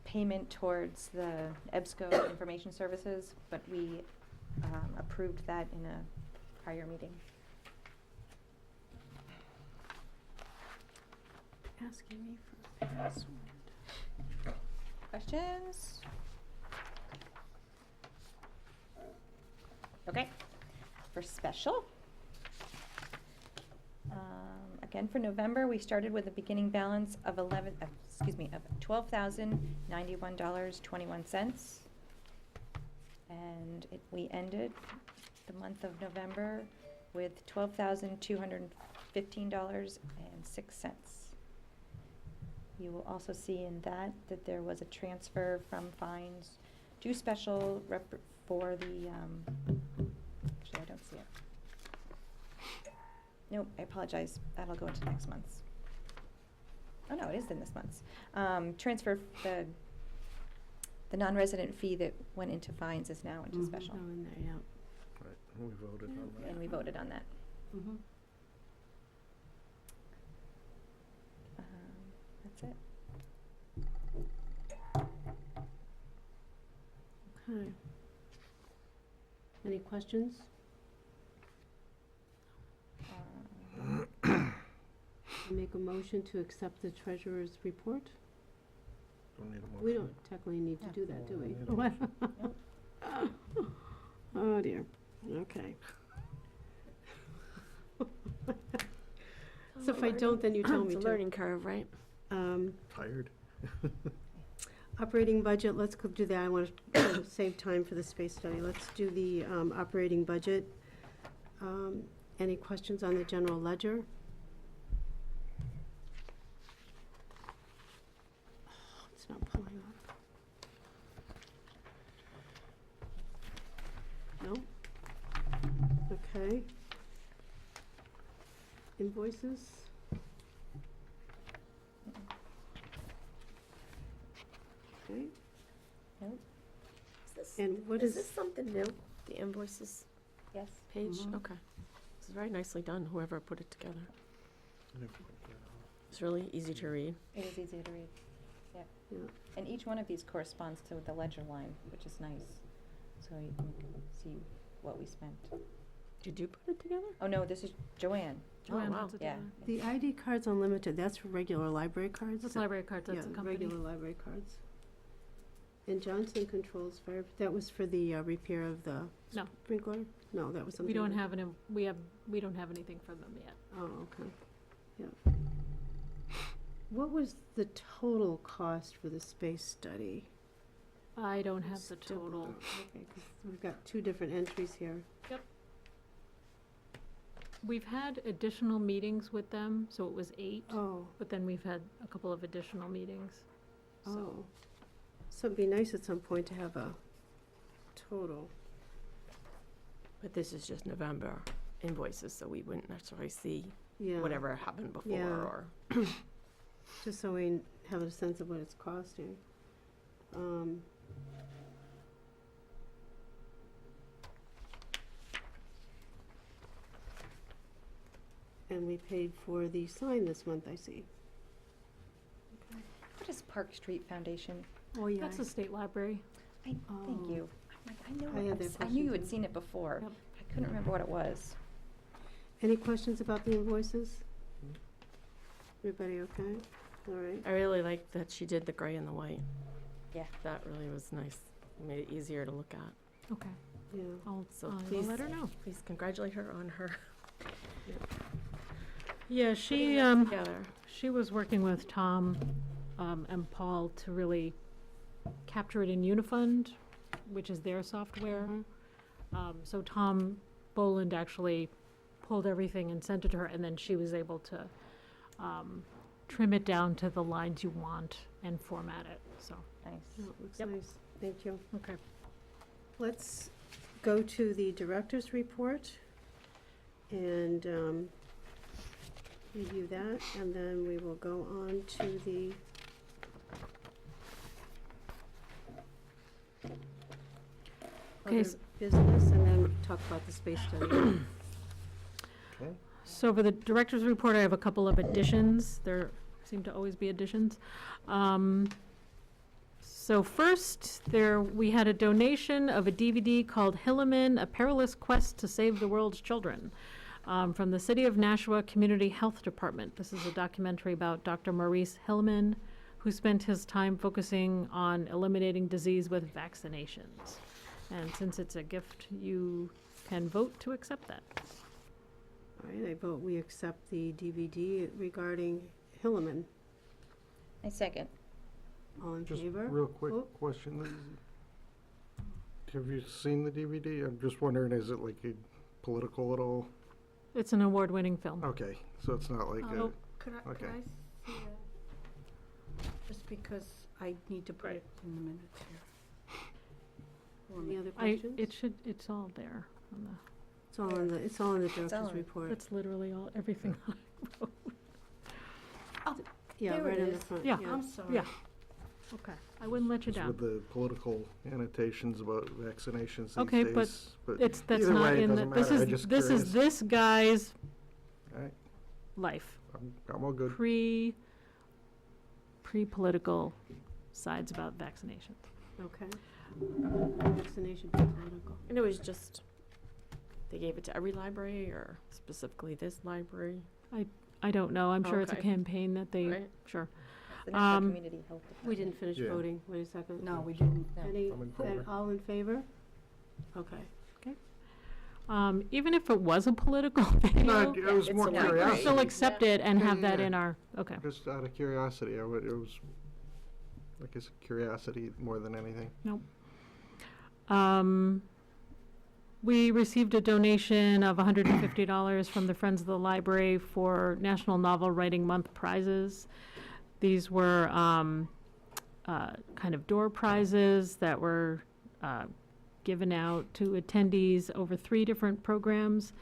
payment towards the EBSCO Information Services, but we approved that in a prior meeting. Asking me for a password. Questions? Okay, for special. Again, for November, we started with a beginning balance of of $12,091.21. And we ended the month of November with $12,215.06. You will also see in that there was a transfer from fines to special for the, actually, I don't see it. Nope, I apologize, that'll go into next month's. Oh, no, it is in this month's. Transfer, the non-resident fee that went into fines is now into special. Oh, in there, yeah. Right, we voted on that. And we voted on that. Mhm. That's it. Okay. Any questions? I make a motion to accept the treasurer's report? Don't need a motion. We don't technically need to do that, do we? Nope. Oh, dear. Okay. So if I don't, then you tell me It's a to. learning curve, right? Tired? Operating budget, let's go do that. I want to save time for the space study. Let's do the operating budget. Any questions on the general ledger? It's not pulling up. No? Okay. Invoices? Okay. Nope. Is this, And what is is, this something new, the invoices Yes. page? Mhm. Okay. It's very nicely done, whoever put it together. Never- It's really easy to read. It is easy to read. Yep. Yeah. And each one of these corresponds to the ledger line, which is nice. So you can see what we spent. Did you put it together? Oh, no, this is Joanne. Joanne wow. puts it Yeah. together. the ID cards unlimited, that's for regular library cards? That's library cards, that's a Yeah, company. regular library cards. And Johnson Controls Fire, that was for the repair of the No. sprinkler? No, that was something. We don't different. have we don't have anything from them yet. Oh, okay, yeah. What was the total cost for the space study? I don't have the Still- total. Okay, 'cause we've got two different entries here. We've had additional meetings with them, so it was 8, Oh, but then we've had a couple of additional meetings. So, oh. So it'd be nice at some point to have a total. But this is just November invoices, so we wouldn't necessarily see Yeah. whatever happened before Yeah. or. Just so we have a sense of what it's costing. And we paid for the sign this month, I see. What is Park Street Foundation? Oh, yeah. that's the state library. Thank Oh. you. I'm like, I know, I had that I knew you question had too. seen it before. Yep. I couldn't remember what it was. Any questions about the invoices? Everybody okay? All right. I really like that she did the gray and the white. Yeah. That really was nice. Made it easier to look at. Okay, Yeah. I'll, So I will please- let her know. Please congratulate her on her Yeah, putting that together. she was working with Tom and Paul to really capture it in Unifund, which is their software. Mhm. So Tom Boland actually pulled everything and sent it to her, and then she was able to trim it down to the lines you want and format it, so, Nice. Oh, it looks Yep. nice. Thank you. okay. Let's go to the director's report and review that, and then we will go on to the Okay, other business, and then talk about the space study. Okay. So for the director's report, I have a couple of additions. There seem to always be additions. So first, we had a donation of a DVD called Hilliman, A Perilous Quest to Save the World's Children, from the City of Nashua Community Health Department. This is a documentary about Dr. Maurice Hillman, who spent his time focusing on eliminating disease with vaccinations. And since it's a gift, you can vote to accept that. All right, I vote we accept the DVD regarding Hilliman. I second. All in Just favor? real quick Oh. question. Have you seen the DVD? I'm just wondering, is it like a political at all? It's an award-winning film. Okay, so it's not like Oh, Could I Okay. see that? Just because I need to put it in the minutes here. Any other I, questions? it's all there. On the, It's all in the, it's all in the director's all in- report. that's literally all, everything. Yeah, there right it on the is. front, Yeah. yeah. I'm sorry. Yeah. Okay, I wouldn't let you just down. with the political annotations about vaccinations these Okay, days. That's either not way, it in the, doesn't this matter. is, I'm just this is curious. this guy's All right, life. I'm all good. Pre-political sides about vaccinations. Okay. Vaccination for political. And it was just, they gave it to every library or specifically this library, I don't know, I'm sure it's a Okay. campaign that they, right? sure. The National Um, Community Health Department. We didn't finish Yeah. voting. Wait a second. No, we didn't. No. Any, I'm in favor. all in favor? Okay. Even if it was a political No, video, it was it's more a we library. could curiosity. still accept it and Yeah, have that yeah. in our, okay. Just out of curiosity, it was, I guess, curiosity more than anything. We received a donation of $150 from the Friends of the Library for National Novel Writing Month prizes. These were kind of door prizes that were given out to attendees over 3 different programs.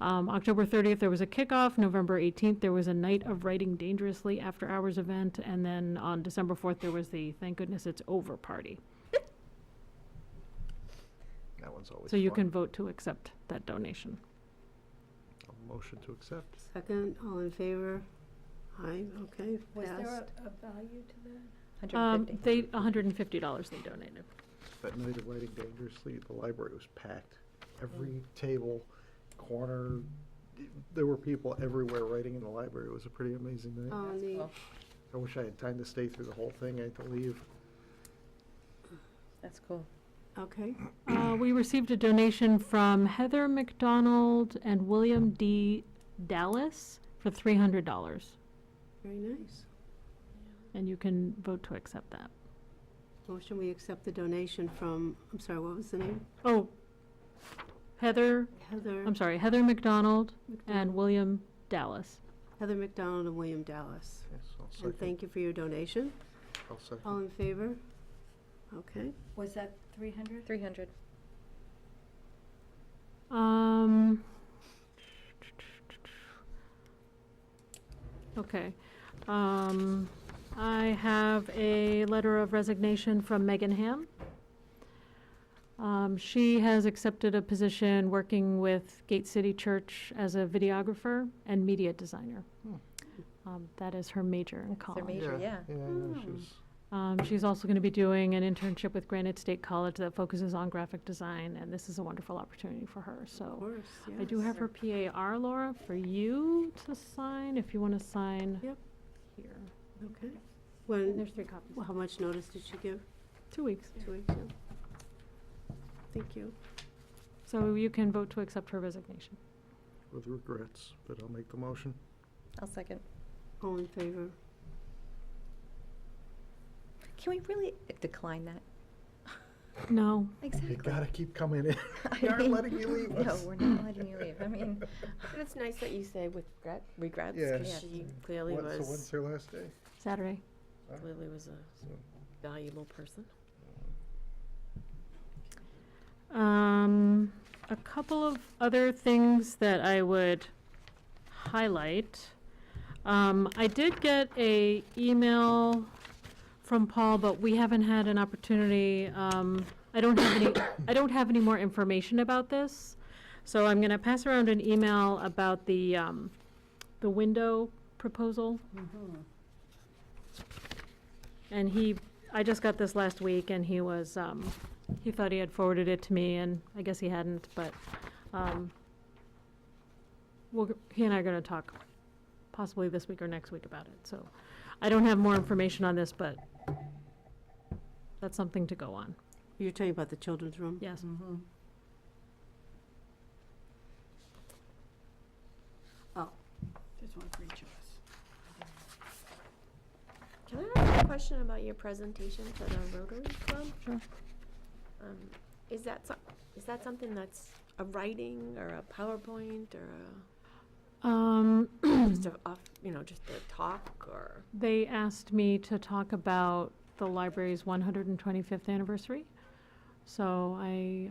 October 30th, there was a kickoff. November 18th, there was a Night of Writing Dangerously after-hours event. And then on December 4th, there was the Thank Goodness It's Over party. That one's always So you fun. can vote to accept that donation. A motion to accept. Second, all in favor? Aye, okay, Was there passed. a value to that? 150. $150 they donated. That night of writing dangerously, the library was packed. Every table, corner, there were people everywhere writing in the library. It was a pretty amazing night. Oh, That's neat. cool. I wish I had time to stay through the whole thing. I had to leave. That's cool. Okay, We received a donation from Heather McDonald and William D. Dallas for $300. very nice. And you can vote to accept that. Motion, we accept the donation from, I'm sorry, what was the name? Oh, Heather Heather McDonald and McDonald. William Dallas. Heather McDonald and William Dallas. Yes, I'll And second. thank you for your donation. I'll second. All in favor? Okay. Was that 300? 300. Okay. I have a letter of resignation from Megan Ham. She has accepted a position working with Gate City Church as a videographer and media designer. That is her major in Their college. major, yeah. Yeah, I know, she was, She's also going to be doing an internship with Granite State College that focuses on graphic design, and this is a wonderful opportunity for her. Of So course, I do yes. have her PAR, Laura, for you to sign, if you want to sign Yep. here. Okay. And When, there's 3 copies. how much notice did she give? 2 weeks. 2 weeks, yeah. Thank you. So you can vote to accept her resignation. with regrets, but I'll make the motion. I'll second. All in favor? Can we really decline that? No. Exactly. You gotta keep coming in. I We aren't mean, letting you leave No, us. we're not letting you leave. I mean, But it's nice that you say with regrets, Yeah. because she clearly So when's was, her last day? Saturday. clearly was a So, valuable person. A couple of other things that I would highlight. I did get a email from Paul, but we haven't had an opportunity, I don't have any more information about this. So I'm gonna pass around an email about the window proposal. And I just got this last week, and he was, he thought he had forwarded it to me, and I guess he hadn't, but, he and I are gonna talk possibly this week or next week about it, so. I don't have more information on this, but that's something to go on, You're talking about the children's room? yes. Oh, there's one for each of us. Can I ask a question about your presentation to the Rotary Club? Sure. Is that something that's a writing or a PowerPoint or just just a talk or? They asked me to talk about the library's 125th anniversary. So I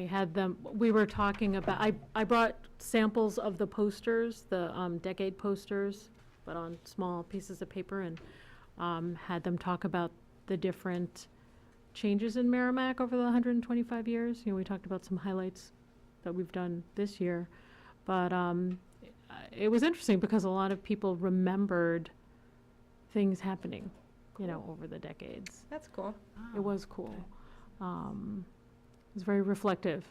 had them, we were talking about, I brought samples of the posters, the decade posters, but on small pieces of paper, and had them talk about the different changes in Merrimack over the 125 years. We talked about some highlights that we've done this year. But it was interesting because a lot of people remembered things happening, over the decades. That's cool. It was cool. It was very reflective.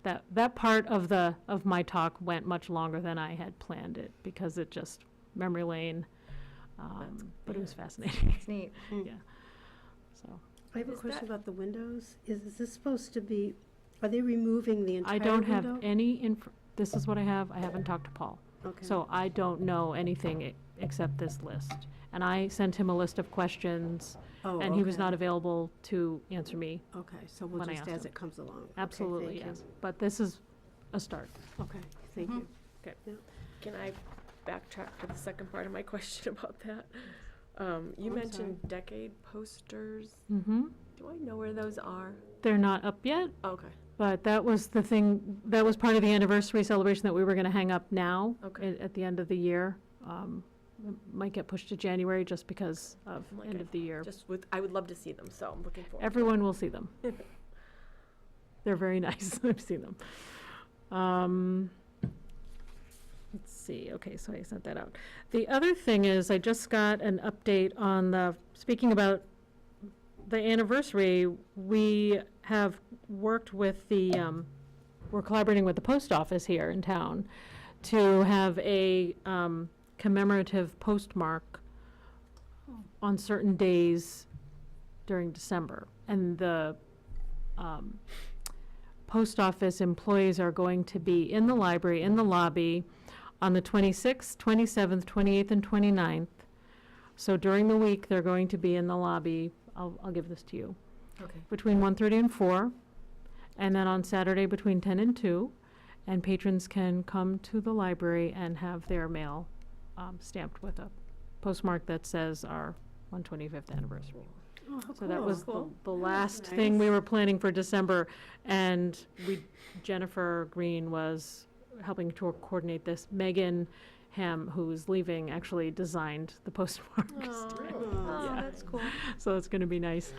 That part of my talk went much longer than I had planned it because it just memory lane. But it was fascinating. It's neat. Yeah. So I have a Is question that- about the windows. Is this supposed to be, are they removing the entire I window? don't have any this is what I have. I haven't talked to Paul. Okay. So I don't know anything except this list. And I sent him a list of questions, Oh, and he was okay. not available to answer me. Okay, so we'll when I just, asked as him. it comes along. Okay, Absolutely, thank you. yes. But this is a start. Okay, thank Mhm. you. Can I backtrack to the second part of my question about that? You I'm mentioned decade posters. Mm-hmm. Do I know where those are? They're not up yet, Okay. but that was the thing, that was part of the anniversary celebration that we were gonna hang up now Okay. at the end of the year. It might get pushed to January just because of Like end I of the year. I would love to see them, so I'm looking forward. to it. Everyone will see them. They're very nice. I've seen them. Let's see. Okay, so I sent that out. The other thing is I just got an update on speaking about the anniversary, we have worked with we're collaborating with the post office here in town to have a commemorative postmark on certain days during December. And the post office employees are going to be in the library, in the lobby, on the 26th, 27th, 28th, and 29th. So during the week, they're going to be in the lobby, I'll give this to you, Okay. between 1:30 and 4, and then on Saturday between 10 and 2, and patrons can come to the library and have their mail stamped with a postmark that says our 125th anniversary. Oh, how So that was Cool. the last thing we were planning for December, and Jennifer Green was helping to coordinate this. Megan Ham, who's leaving, actually designed the postmarks. Oh, Yeah. that's cool. So it's gonna be nice.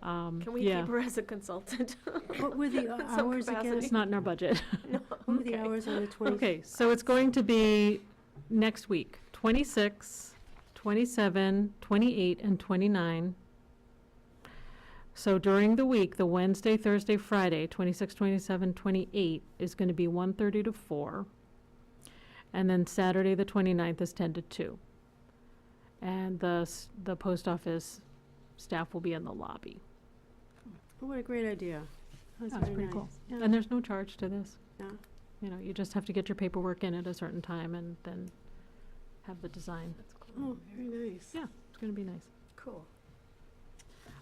Can we Yeah. keep her as a consultant? What were the In some hours again? capacity. It's not in our budget. No, What were the okay. hours on the 20th? Okay, so it's going to be next week, 26, 27, 28, and 29. So during the week, the Wednesday, Thursday, Friday, 26, 27, 28 is going to be 1:30 to 4. And then Saturday, the 29th is 10 to 2. And the post office staff will be in the lobby. Oh, what a great idea. That's That's very pretty cool. nice. Yeah. And there's no charge to this. Yeah. You just have to get your paperwork in at a certain time and then have the design. Oh, very nice. Yeah. It's going to be nice. Cool.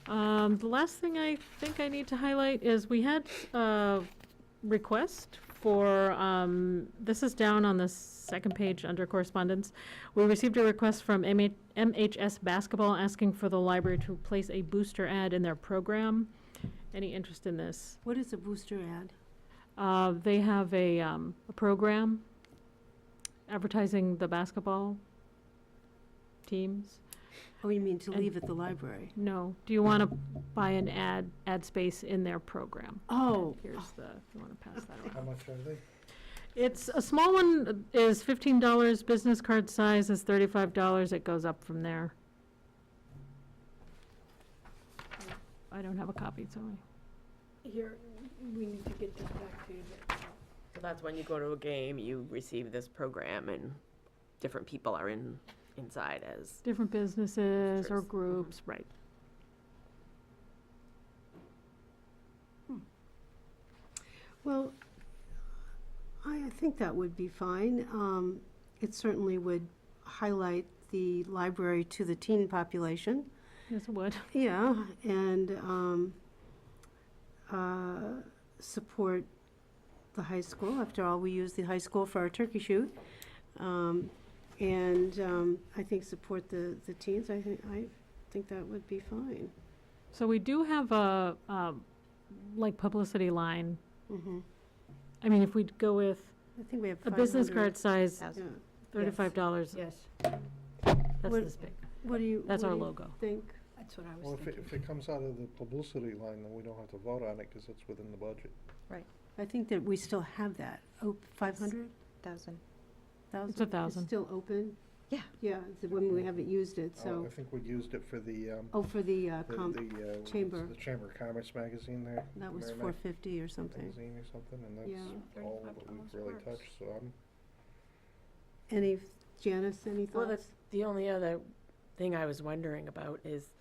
The last thing I think I need to highlight is we had a request for, this is down on the second page under correspondence. We received a request from MHS Basketball asking for the library to place a booster ad in their program. Any interest in this? What is a booster ad? They have a program advertising the basketball teams. Oh, you mean to And- leave at the library? No, do you want to buy an ad space in their program? Oh, Here's the, if you want to pass that How around. much are they? It's, a small one is $15, business card size is $35, it goes up from there. I don't have a copy, sorry. Here, we need to get this back to you. So that's when you go to a game, you receive this program, and different people are inside as. Different businesses or Visitors. groups, right. well, I think that would be fine. It certainly would highlight the library to the teen population. Yes, it would. Yeah, and support the high school. After all, we use the high school for our turkey shoot. And I think support the teens. I think that would be fine. So we do have a, like, publicity line. Mhm. I mean, if we go with I think we have a business 500. card size, Yeah. $35, Yes, that's What- this big. What do you? That's what our do you logo. Think? that's what I Well, was if it, thinking. if it comes out of the publicity line, then we don't have to vote on it, because it's within the budget. I think that we still have that. Oh, 500,000? 1,000. It's 1,000. Still open? Yeah. Yeah, it's when we haven't used it, so, I think we used it for the, oh, for the, what's Chamber. the Chamber of Commerce magazine there. that was Merrimack 450 or something. Magazine or something, and Yeah. that's all that we've really $35 touched, so I'm, Any, Janice, any Well, thoughts? The only other thing I was wondering about is,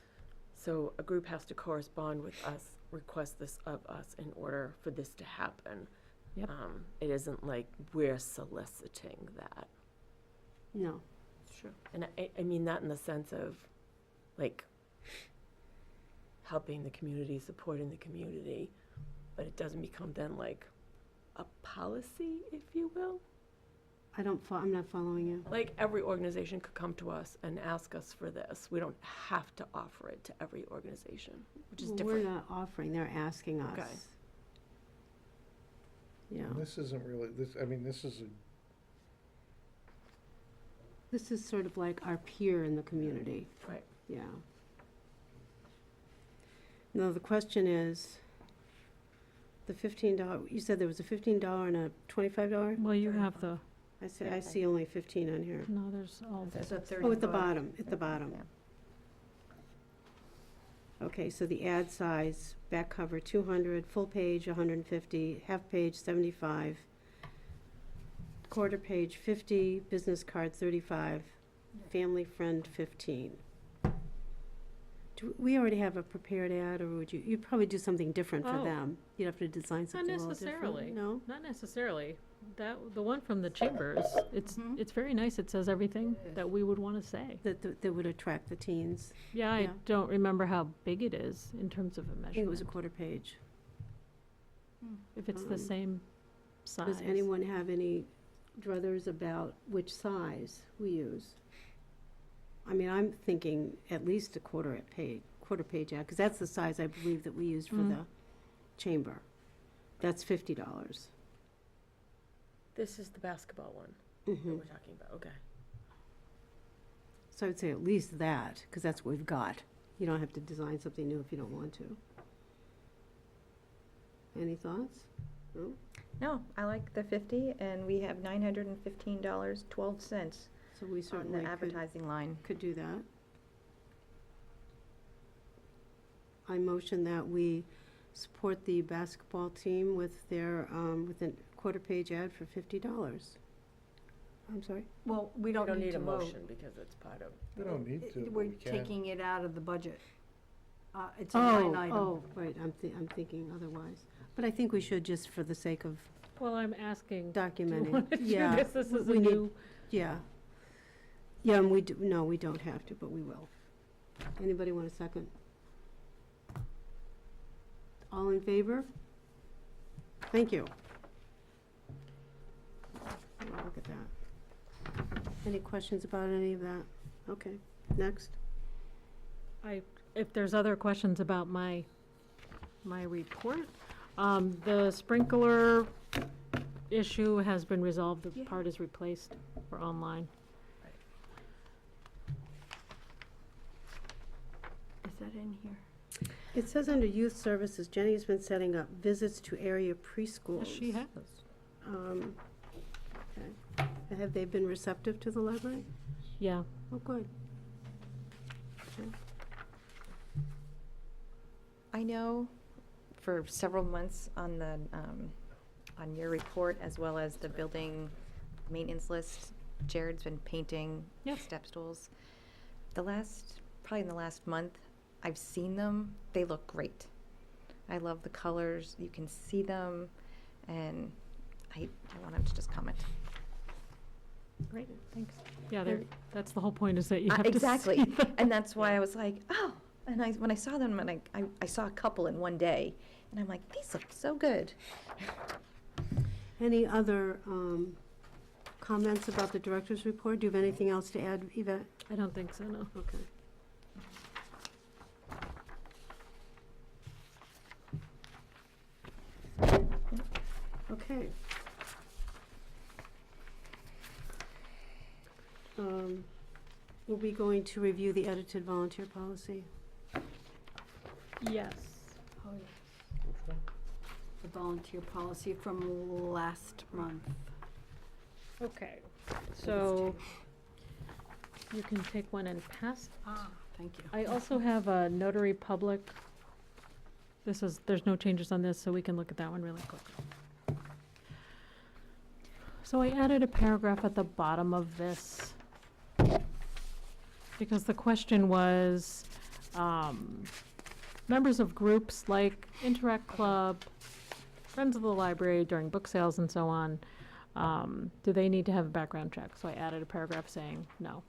so a group has to correspond with us, request this of us in order for this to happen. Yep. It isn't like we're soliciting that. No. Sure. And I mean that in the sense of, like, helping the community, supporting the community, but it doesn't become then like a policy, if you will. I'm not following you. Like, every organization could come to us and ask us for this. We don't have to offer it to every organization, which is Well, different. We're not offering, they're asking us. Okay. Yeah, this isn't really, this is a, this is sort of like our peer in the community, Right. yeah. No, the question is, the $15, you said there was a $15 and a $25? Well, you have the, I see only 15 on here. no, there's all, That's a Oh, at the 35. bottom, at the bottom. Yeah. Okay, so the ad size, back cover 200, full page 150, half page 75, quarter page 50, business card 35, family friend 15. Do we already have a prepared ad, or would you'd probably do something different for Oh. them? You'd have to design not something a little different? necessarily. No? Not necessarily. The one from the chambers, Mhm. it's very nice. It says everything that we would want to say. That would attract the teens. Yeah, I Yeah. don't remember how big it is in terms of a I think it was a measurement. quarter page. If it's the um, same size. Does anyone have any druthers about which size we use? I mean, I'm thinking at least a quarter page ad, because that's the size I believe that we used for Mhm. the chamber. That's $50. This is the basketball one that Mhm. we're talking about, okay. So I would say at least that, because that's what we've got. You don't have to design something new if you don't want to. Any thoughts? No? No, I like the 50, and we have $915.12 So we on certainly the advertising line. could do that. I motion that we support the basketball team with their, with a quarter page ad for $50. I'm sorry? Well, we We don't don't need need to a vote. motion because it's part of. we don't need to, but We're we can. taking it out of the budget. It's a line item. Oh, right, I'm thinking otherwise. But I think we should, just for the sake of Well, I'm asking, do you documenting. want to do Yeah, this? This is a we need- new, Yeah. Yeah, and no, we don't have to, but we will. Anybody want a second? All in favor? Thank you. Oh, look at that. Any questions about any of that? Okay, next. if there's other questions about my report, the sprinkler issue has been resolved. The part is replaced for online. that in here? It says under youth services, Jenny has been setting up visits to area preschools. Yes, she has. Okay. Have they been receptive to the library? Yeah. Oh, good. I know for several months on the, on your report, as well as the building maintenance list, Jared's been painting Yep. step stools. Probably in the last month, I've seen them. They look great. I love the colors. You can see them, and I want him to just comment. Great, thanks. Yeah, that's the whole point, is that you have to Exactly. see them. And that's why I was like, oh, and when I saw them, and I saw a couple in one day, and I'm like, these look so good. Any other comments about the director's report? Do you have anything else to add, Yvette? I don't think so, no. Okay. Okay. We'll be going to review the edited volunteer policy. Yes. Oh, yes. The volunteer policy from last month. Okay, so you can take one and pass. Thank you. I also have a notary public. There's no changes on this, so we can look at that one really quick. So I added a paragraph at the bottom of this, because the question was, members of groups like Interact Club, Friends of the Library during book sales and so on, do they need to have a background check? So I added a paragraph saying no.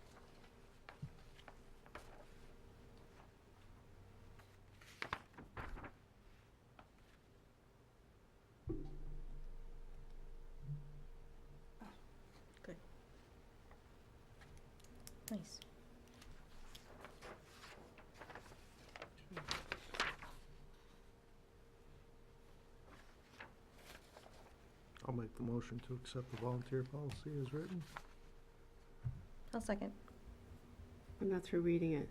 Nice. I'll make the motion to accept the volunteer policy as written. I'll second. I'm not through reading it.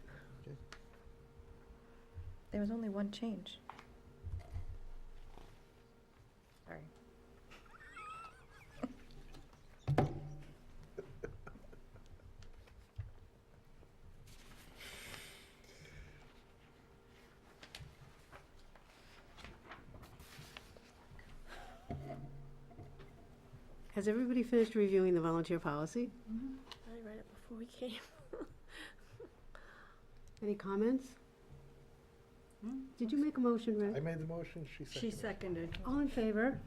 There was only one change. Sorry. Has everybody finished reviewing the volunteer policy? I read it before we came. Any comments? Did you make a motion, I Rick? made the motion, She seconded. All in favor?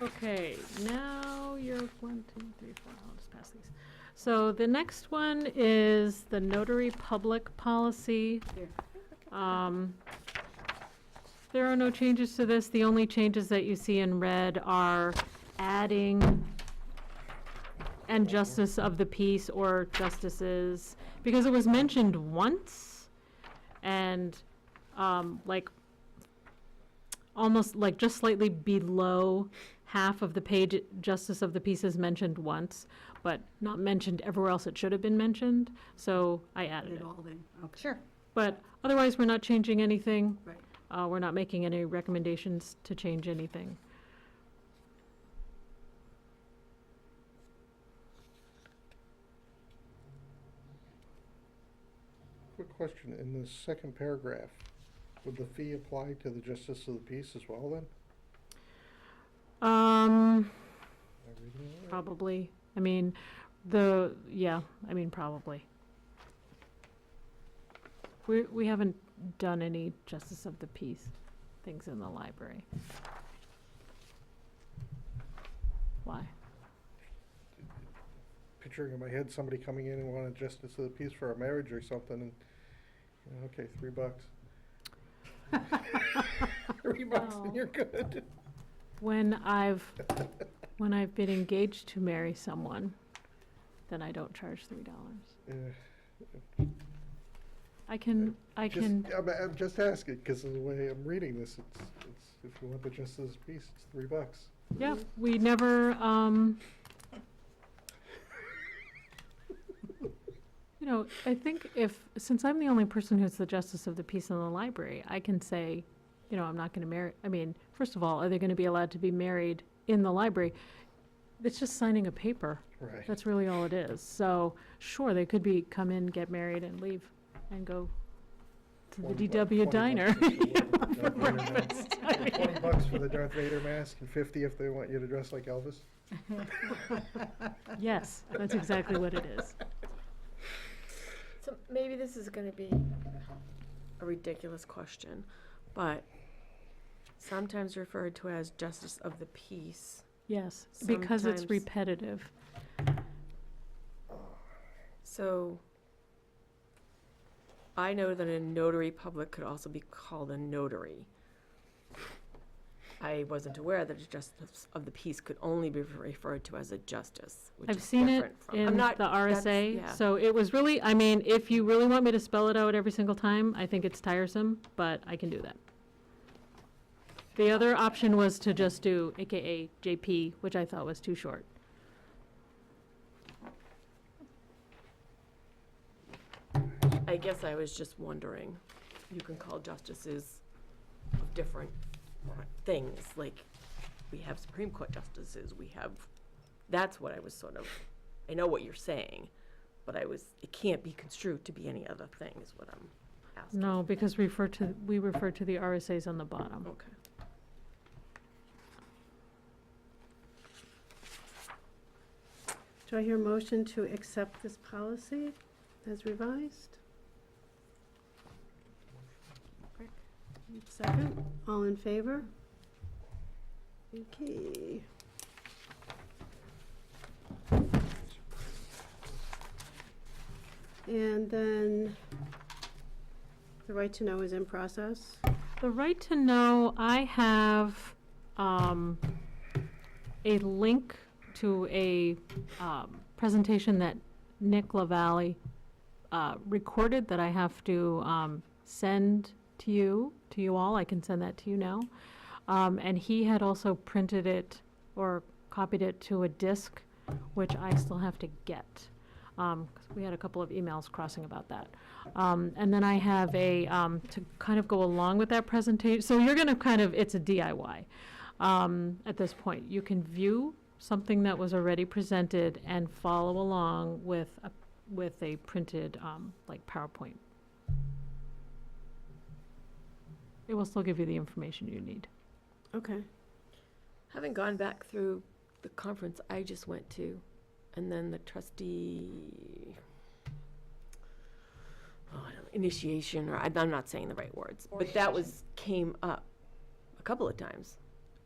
Okay, now you're 1, 2, 3, 4, I'll just pass these. So the next one is the notary public policy. Here. There are no changes to this. The only changes that you see in red are adding and justice of the peace or justices, because it was mentioned once, and like almost like just slightly below half of the page, justice of the peace is mentioned once, but not mentioned everywhere else it should have been mentioned, so I added Put it it. all in, okay. Sure. But otherwise, we're not changing anything. Right. We're not making any recommendations to change anything. Quick question, in the second paragraph, would the fee apply to the justice of the peace as well then? Am I reading it right? Probably. I mean, probably. We haven't done any justice of the peace things in the library. Why? Picturing in my head somebody coming in and wanting justice of the peace for a marriage or something, and, you know, okay, $3. $3 and you're good. When I've been engaged to marry someone, then I don't charge $3. Yeah. I'm just asking, because of the way I'm reading this, it's, if you want the justice of the peace, it's $3. Yeah, we never, know, I think since I'm the only person who's the justice of the peace in the library, I can say, you know, I'm not gonna marry, I mean, first of all, are they gonna be allowed to be married in the library? It's just signing a paper. Right. That's really all it is. So, sure, they could come in, get married, and leave, and go to the 20 DW diner. bucks for For breakfast. I mean, $20 for the Darth Vader mask and 50 if they want you to dress like Elvis. Yes, that's exactly what it is. So maybe this is gonna be a ridiculous question, but sometimes referred to as justice of the peace. Yes, because it's Sometimes- repetitive. So I know that a notary public could also be called a notary. I wasn't aware that a justice of the peace could only be referred to as a justice, which I've is seen it different from. in I'm not, the that's- RSA, yeah. so it was really, I mean, if you really want me to spell it out every single time, I think it's tiresome, but I can do that. The other option was to just do AKA JP, which I thought was too short. I guess I was just wondering, you can call justices of different things, like, we have Supreme Court justices, we have, that's what I was sort of, I know what you're saying, but it can't be construed to be any other thing, is what I'm asking. No, because we refer to the RSAs on the bottom. Okay. Do I hear a motion to accept this policy as revised? Second, all in favor? Okay. And then the right to know is in process. The right to know, I have a link to a presentation that Nick LaValle recorded that I have to send to you all. I can send that to you now. And he had also printed it or copied it to a disk, which I still have to get. 'Cause we had a couple of emails crossing about that. And then I have to kind of go along with that presentation. So you're gonna it's a DIY at this point. You can view something that was already presented and follow along with a printed, like PowerPoint. It will still give you the information you need. Okay. Having gone back through the conference I just went to, and then the trustee, I don't know, initiation, or I'm not saying the right words, but that came up a couple of times.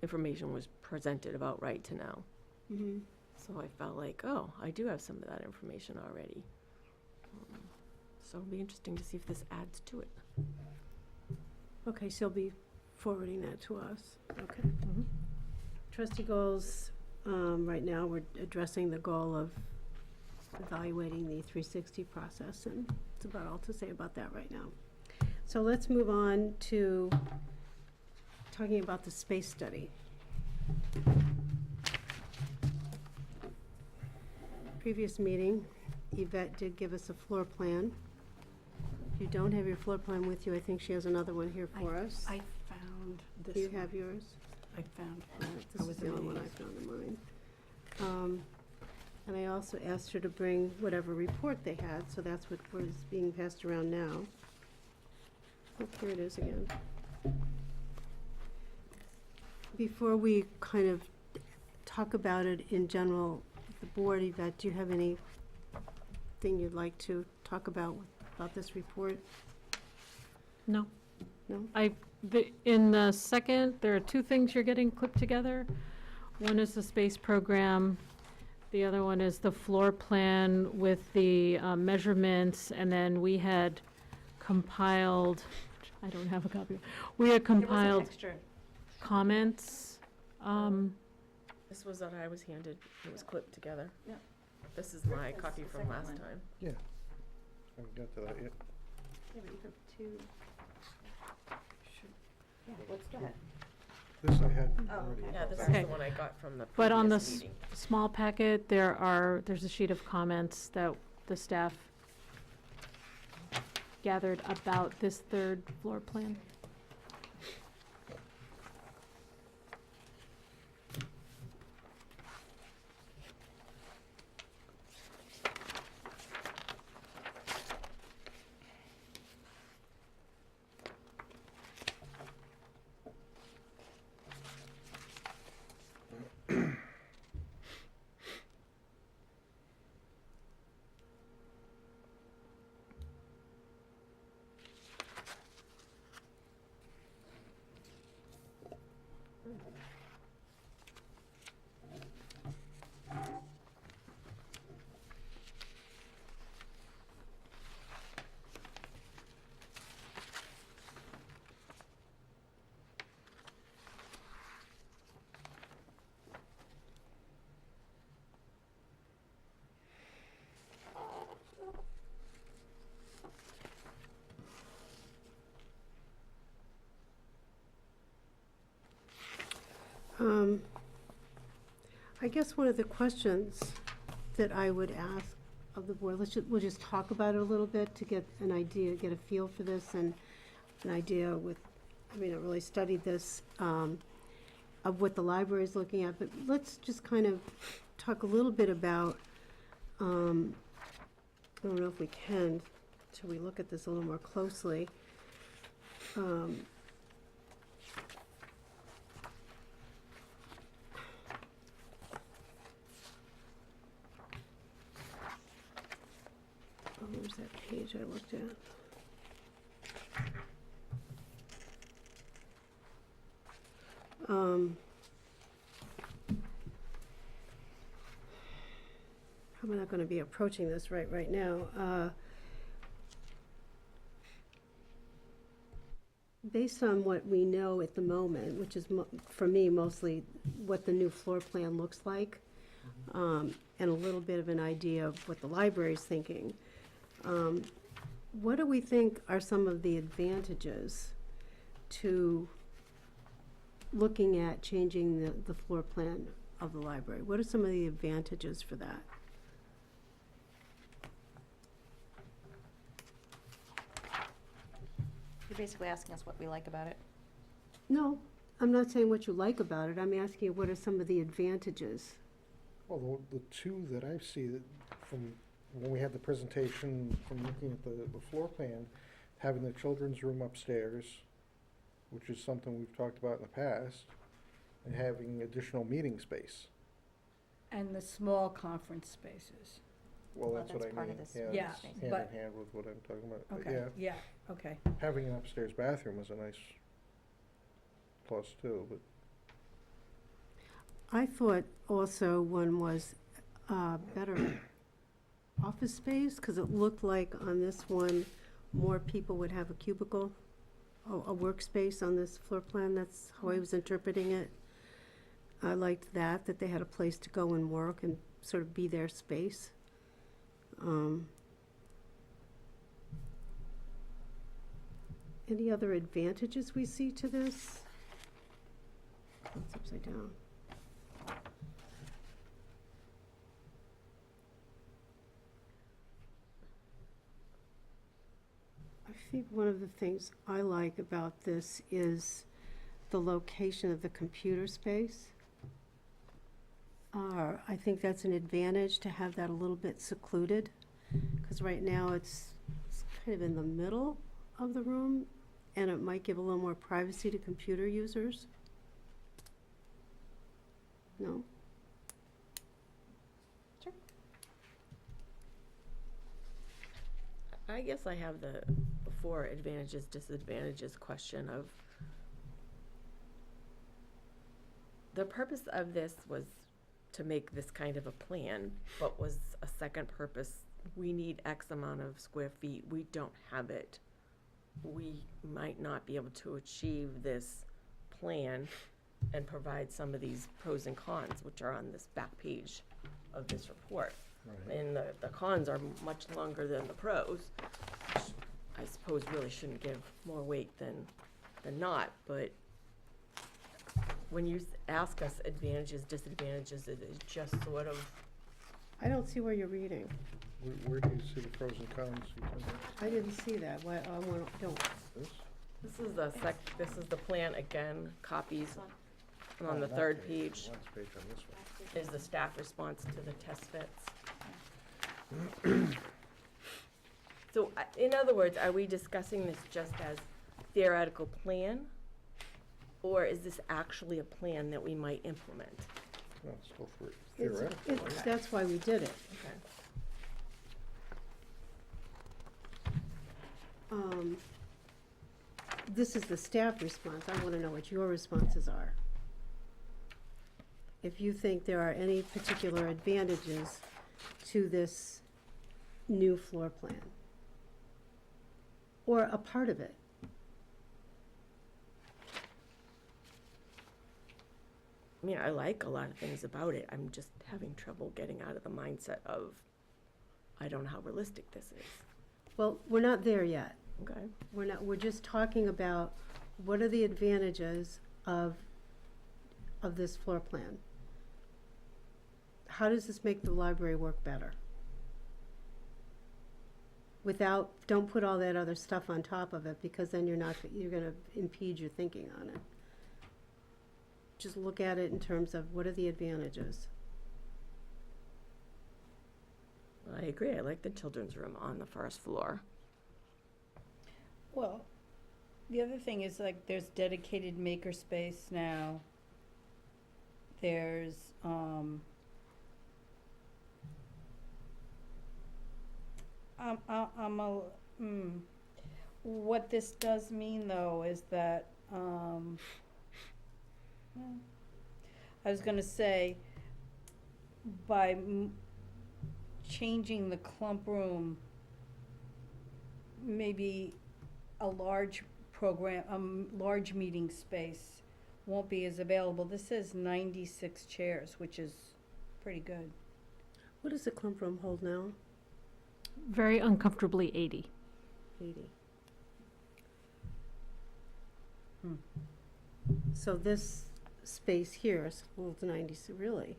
Information was presented about right to know. Mm-hmm. So I felt like, oh, I do have some of that information already. So it'll be interesting to see if this adds to it. Okay, so you'll be forwarding that to us. Okay. Mhm. Trustee goals, right now, we're addressing the goal of evaluating the 360 process, and that's about all to say about that right now. So let's move on to talking about the space study. Previous meeting, Yvette did give us a floor plan. If you don't have your floor plan with you, I think she has another one here for us. I found Do this you one. have yours? I found. All right, I this was is the only one I amazed. found in mine. And I also asked her to bring whatever report they had, so that's what was being passed around now. Oh, here it is again. Before we kind of talk about it in general, the board, Yvette, do you have anything you'd like to talk about this report? No. No? In the second, there are two things you're getting clipped together. One is the space program. The other one is the floor plan with the measurements, and then we had compiled, I don't have a copy. We had compiled extra. comments. This was what I was handed. It was clipped together. Yeah. This is my That's copy the from second last one. time. Yeah. Haven't got to that yet. Yeah, but you have two. Yeah, what's that? This I had Oh, already. okay. Yeah, this is Okay. the one I got from the But on previous the meeting. small packet, there's a sheet of comments that the staff gathered about this third floor plan. I guess one of the questions that I would ask of the board, we'll just talk about it a little bit to get an idea, get a feel for this and an idea with, I mean, I really studied this, of what the library is looking at, but let's just kind of talk a little bit about, I don't know if we can, till we look at this a little more closely. Where's that page I looked at? How am I not going to be approaching this right now? Based on what we know at the moment, which is for me mostly what the new floor plan looks like, and a little bit of an idea of what the library's thinking. What do we think are some of the advantages to looking at changing the floor plan of the library? What are some of the advantages for that? You're basically asking us what we like about it. No, I'm not saying what you like about it. I'm asking you what are some of the advantages? Well, the two that I see that from when we had the presentation, from looking at the floor plan, having the children's room upstairs, which is something we've talked about in the past, and having additional meeting space. And the small conference spaces. Well, that's what that's I part mean. of this. Yeah, Hand but- in hand with what I'm talking about. But Okay, yeah, yeah, okay. having an upstairs bathroom is a nice plus too, but I thought also one was better office space, because it looked like on this one, more people would have a cubicle, a workspace on this floor plan. That's how I was interpreting it. I liked that they had a place to go and work and sort of be their space. Any other advantages we see to this? It's upside down. I think one of the things I like about this is the location of the computer space. I think that's an advantage to have that a little bit secluded, because right now it's kind of in the middle of the room, and it might give a little more privacy to computer users. No? Sure. I guess I have the before advantages, disadvantages question of the purpose of this was to make this kind of a plan, but was a second purpose, we need X amount of square feet, we don't have it. We might not be able to achieve this plan and provide some of these pros and cons, which are on this back page of this report. right. And the cons are much longer than the pros, which I suppose really shouldn't give more weight than not, but when you ask us advantages, disadvantages, it is just sort of, I don't see where you're reading. Where do you see the pros and cons? You tell me. I didn't see that, why, I want, don't, This? This is the plan, again, copies. And on Oh, the that third page, page the last page on this one. is the staff response to the test fits. So, in other words, are we discussing this just as theoretical plan? Or is this actually a plan that we might implement? No, it's still for it's, theoretical. right? that's why we did it. Okay. This is the staff response, I wanna know what your responses are. If you think there are any particular advantages to this new floor plan. Or a part of it. I mean, I like a lot of things about it. I'm just having trouble getting out of the mindset of, I don't know how realistic this is. Well, we're not there yet. Okay. We're just talking about what are the advantages of this floor plan? How does this make the library work better? Without, don't put all that other stuff on top of it, because then you're gonna impede your thinking on it. Just look at it in terms of what are the advantages? I agree. I like the children's room on the first floor. Well, the other thing is, like, there's dedicated maker space now. There's, what this does mean, though, is that, I was gonna say, by changing the clump room, maybe a large program, large meeting space won't be as available. This says 96 chairs, which is pretty good. What does the clump room hold now? Very uncomfortably 80. 80. So this space here is holds 90, really?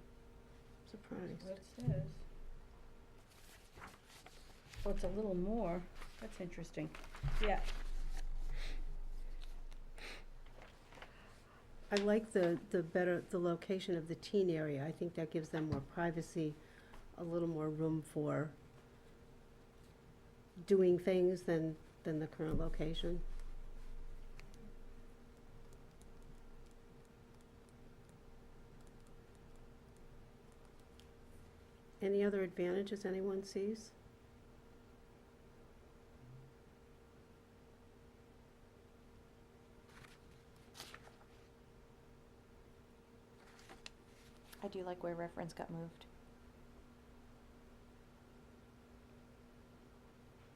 Surprised. What it says. Oh, it's a little more. That's interesting. Yeah. I like the location of the teen area. I think that gives them more privacy, a little more room for doing things than the current location. Any other advantages anyone sees? I do like where reference got moved.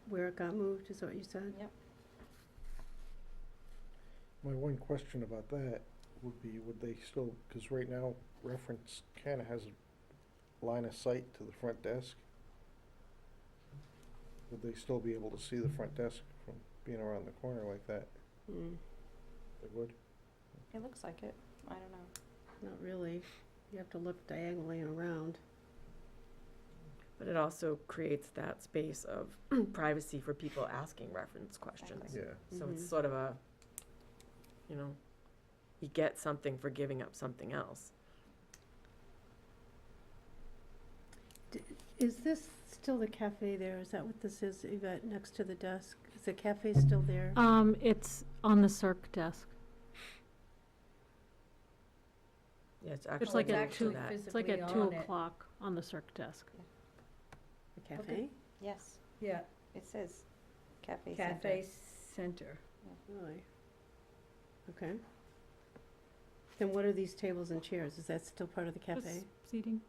Where it got moved, is what you said? Yep. My one question about that would be, would they still, because right now, reference kinda has a line of sight to the front desk. Would they still be able to see the front desk from being around the corner like that? Mm, They would? It looks like it. I don't know. not really. You have to look diagonally and around. But it also creates that space of privacy for people asking reference questions. Exactly. Yeah. So it's Mhm. sort of a, you know, you get something for giving up something else. Is this still the cafe there? Is that what this is, Yvette, next to the desk? Is the cafe still there? It's on the circ desk. Yeah, it's It's actually like moved at to two, that. it's like at 2 o'clock on the circ desk. The cafe? Yes, Yeah, it says Cafe Center. cafe center. Really? Okay. Then what are these tables and chairs? Is that still part of the cafe? Just seating.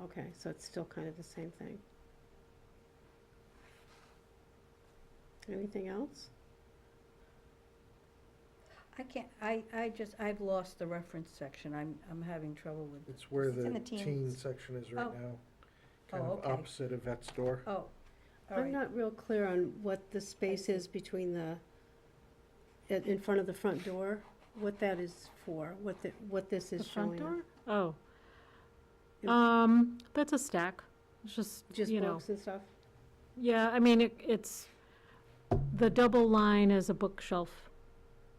Okay, so it's still kind of the same thing. Anything else? I can't, I've lost the reference section. I'm having trouble with it. It's where It's in the the teen teens. section is right Oh. now. Kind Oh, of okay. opposite of Vet's door. Oh, all I'm right. not real clear on what the space is between in front of the front door, what that is for, what this The is front showing. door? Oh. Yeah. That's a stack. It's just, Just you know, books and stuff? yeah, I mean, it's, the double line is a bookshelf.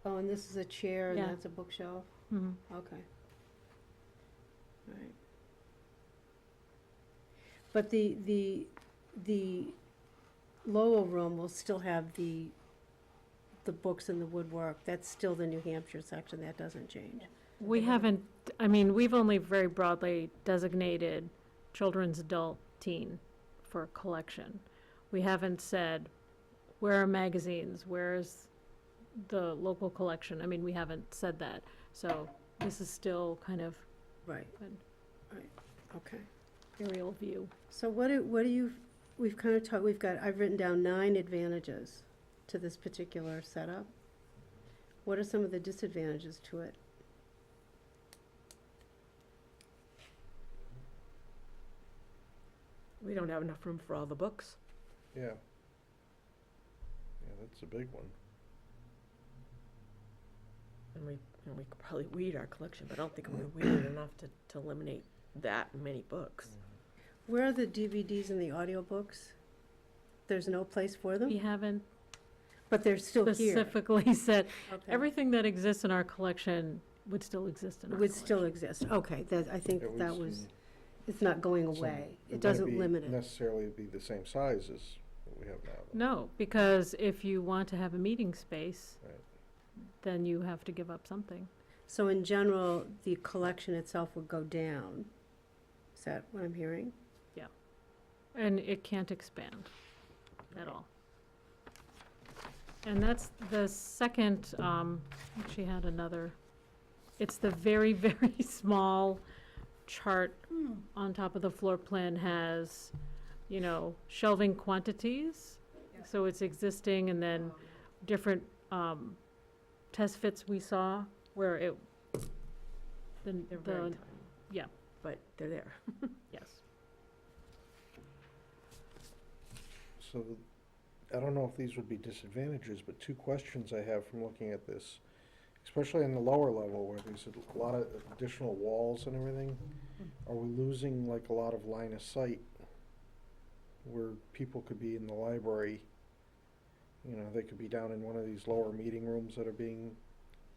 Oh, and this is a chair and Yeah. that's a bookshelf? Mhm. Okay. Right. But the Lowell room will still have the books and the woodwork. That's still the New Hampshire section, that doesn't change. We haven't, I mean, we've only very broadly designated children's, adult, teen for collection. We haven't said, where are magazines, where's the local collection? I mean, we haven't said that. So this is still kind of Right. Good. Right, okay. aerial view. So what do you, we've kind of talked, I've written down 9 advantages to this particular setup. What are some of the disadvantages to it? We don't have enough room for all the books. Yeah. Yeah, that's a big one. And we could probably weed our collection, but I don't think we're weeded enough to eliminate that many books. Where are the DVDs and the audiobooks? There's no place for We them? haven't But they're still here? specifically said, Okay. everything that exists in our collection would still exist in our Would collection. still exist, okay, that, I think It that was, it's not going away. It wouldn't doesn't be limit it. necessarily be the same size as what we have now, though. No, because if you want to have a meeting space, Right. then you have to give up something. So in general, the collection itself would go down. Is that what I'm hearing? And it can't expand at all. And that's the second, she had another, it's the very, very small chart on top of the floor plan has, you know, shelving quantities. So it's existing, and then different test fits we saw where it, They're very the, tiny. yeah. But they're there. yes. So, I don't know if these would be disadvantages, but 2 questions I have from looking at this, especially on the lower level where there's a lot of additional walls and everything. Are we losing like a lot of line of sight where people could be in the library? You know, they could be down in one of these lower meeting rooms that are being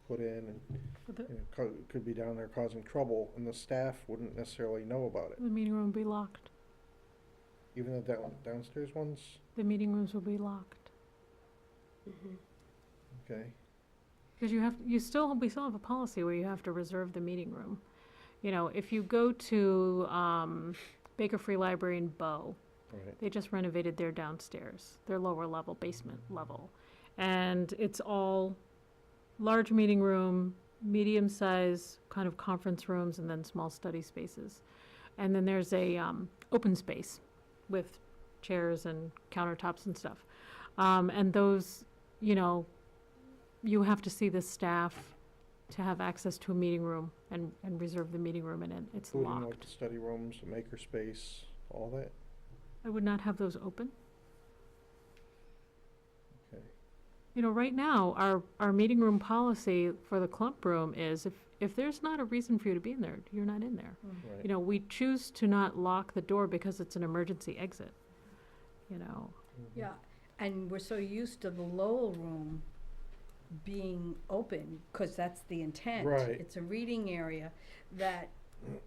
put in, and But the, you know, could be down there causing trouble, and the staff wouldn't necessarily know about it. the meeting room will be locked. Even the downstairs ones? The meeting rooms will be locked. Okay. Because we still have a policy where you have to reserve the meeting room. You know, if you go to Baker Free Library in Bow, Right. they just renovated their downstairs, their lower level, basement level. And it's all large meeting room, medium-size kind of conference rooms, and then small study spaces. And then there's a open space with chairs and countertops and stuff. And those, you know, you have to see the staff to have access to a meeting room and reserve the meeting room, and it's Including like locked. the study rooms, the maker space, all that? I would not have those open. Okay. You know, right now, our meeting room policy for the clump room is if there's not a reason for you to be in there, you're not in there. Right. You know, we choose to not lock the door because it's an emergency exit, you know. Yeah, and we're so used to the Lowell room being open, because that's the intent. Right. It's a reading area that,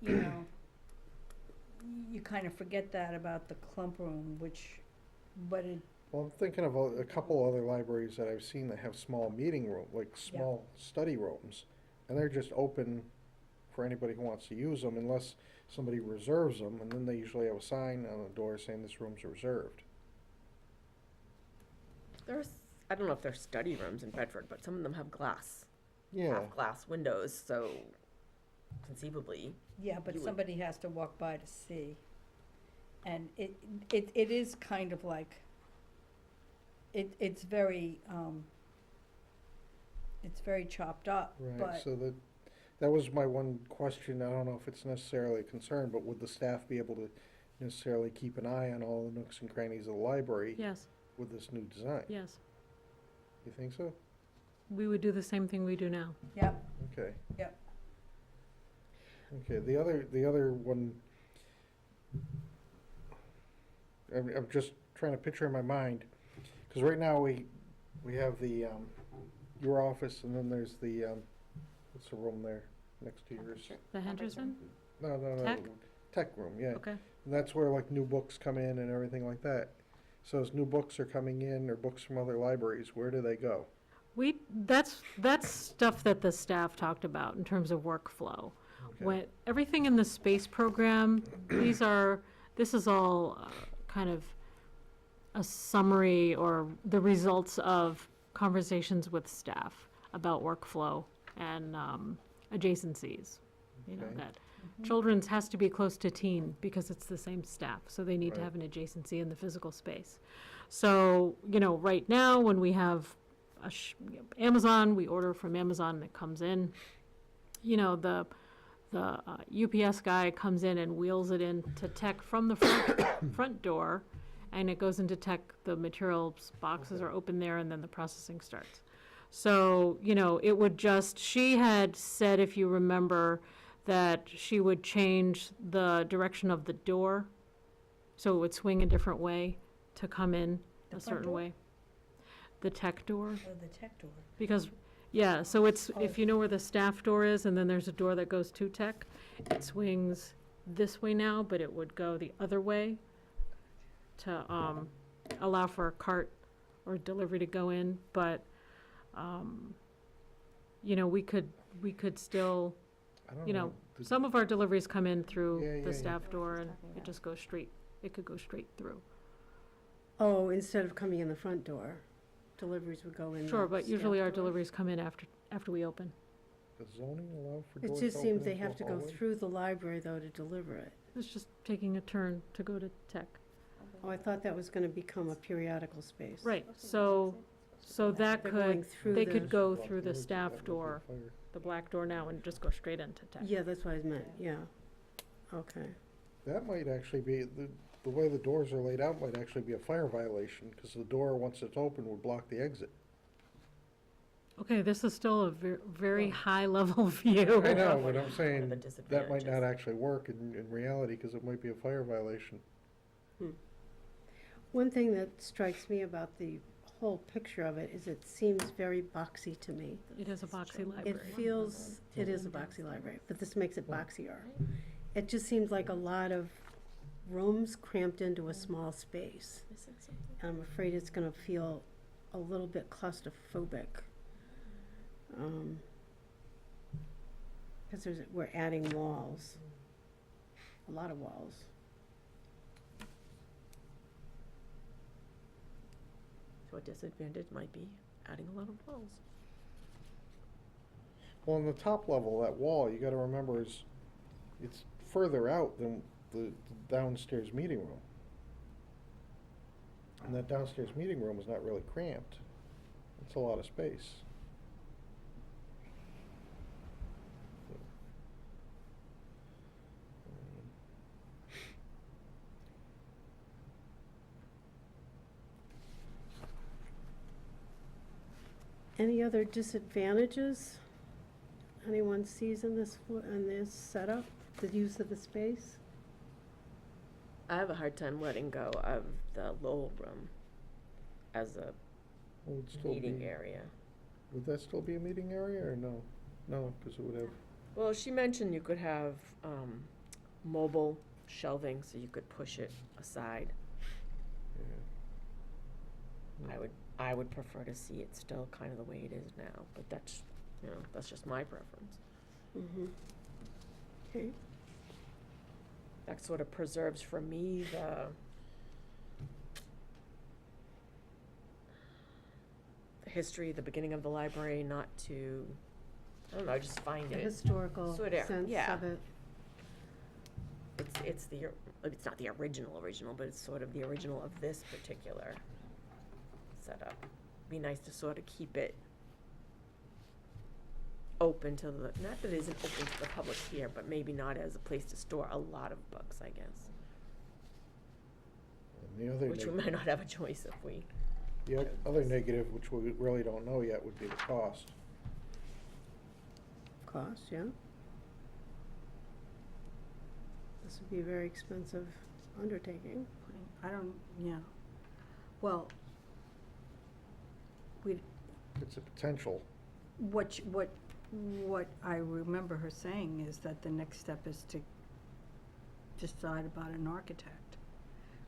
you know, you kind of forget that about the clump room, but it, Well, I'm thinking of a couple other libraries that I've seen that have small meeting room, like small study rooms, and they're just open for anybody who wants to use them unless somebody reserves them, and then they usually have a sign on the door saying this room's reserved. There's, I don't know if there's study rooms in Bedford, but some of them have glass, Yeah, half glass windows, so conceivably. yeah, but You would- somebody has to walk by to see. And it is kind of like, it's very chopped up, right, but, so that was my one question. I don't know if it's necessarily a concern, but would the staff be able to necessarily keep an eye on all the nooks and crannies of the library Yes, with this new design? yes. You think so? We would do the same thing we do now. yep, Okay. Yep. Okay, the other one, I'm just trying to picture in my mind, because right now we have the, your office, and then there's the, what's the room there next to yours? The Henderson? No, no, no. Tech? Tech room, yeah. Okay. And that's where like new books come in and everything like that. So as new books are coming in, or books from other libraries, where do they go? That's stuff that the staff talked about in terms of workflow. Okay. When, everything in the space program, this is all kind of a summary or the results of conversations with staff about workflow and adjacencies. You know, Okay. that children's has to be close to teen because it's the same staff, so they need to Right. have an adjacency in the physical space. So, you know, right now, when we have Amazon, we order from Amazon and it comes in. You know, the UPS guy comes in and wheels it into tech from the front door, and it goes into tech, the materials boxes are open there, and then the processing starts. So, you know, it would just, she had said, if you remember, that she would change the direction of the door, so it would swing a different way to come in The a front certain door? way. The tech door, Oh, the tech door. because, yeah, so it's, if you know where the staff door is, and then there's a door that goes to tech, it swings this way now, but it would go the other way to, allow for a cart or delivery to go in, but, you know, we could still, I don't you know, Did- some of our deliveries come in through Yeah, yeah, the yeah. staff door, and Talking it about. just goes straight, it could go straight through. Oh, instead of coming in the front door, deliveries would go in. Sure, the but usually staff our door. deliveries come in after we open. Does zoning allow for It doors just to seems open they into have a to go hallway? through the library, though, to deliver it. It's just taking a turn to go to tech. Oh, I thought that was gonna become a periodical space. Right, so that They're going could, through they the. could go Block through the doors, staff that would be door, fire. the black door now, and just go straight into tech. Yeah, that's what I meant, yeah. Okay. That might actually be, the way the doors are laid out might actually be a fire violation, because the door, once it's open, would block the exit. Okay, this is still a very high-level view. I know, but I'm One of the saying, that might disadvantages. not actually work in reality, because it might be a fire violation. One thing that strikes me about the whole picture of it is it seems very boxy to me. It is a boxy It library. feels, it is a boxy library, but this makes it boxier. It just seems like a lot of rooms cramped into a small space. And I'm afraid it's gonna feel a little bit claustrophobic. Because we're adding walls, a lot of walls. So a disadvantage might be adding a lot of walls. Well, on the top level, that wall, you gotta remember, it's further out than the downstairs meeting room. And that downstairs meeting room is not really cramped. It's a lot of space. Any other disadvantages anyone sees in this setup, the use of the space? I have a hard time letting go of the Lowell room as a Would it still meeting be- area. Would that still be a meeting area, or no? No, because it would have, Well, she mentioned you could have mobile shelving, so you could push it aside. yeah. I would prefer to see it still kind of the way it is now, but that's, you know, that's just my preference. Mm-hmm. Okay. That sort of preserves for me the history, the beginning of the library, not to, I don't know, I just find The it, historical sort of, sense yeah. of it. it's not the original, but it's sort of the original of this particular setup. Be nice to sort of keep it open to the, not that it isn't open to the public here, but maybe not as a place to store a lot of books, I guess. And the other Which we might not have a choice if we, the other negative, which we really don't know yet, would be the cost. Cost, yeah. This would be a very expensive undertaking. I don't, yeah. Well, It's a potential. what I remember her saying is that the next step is to decide about an architect.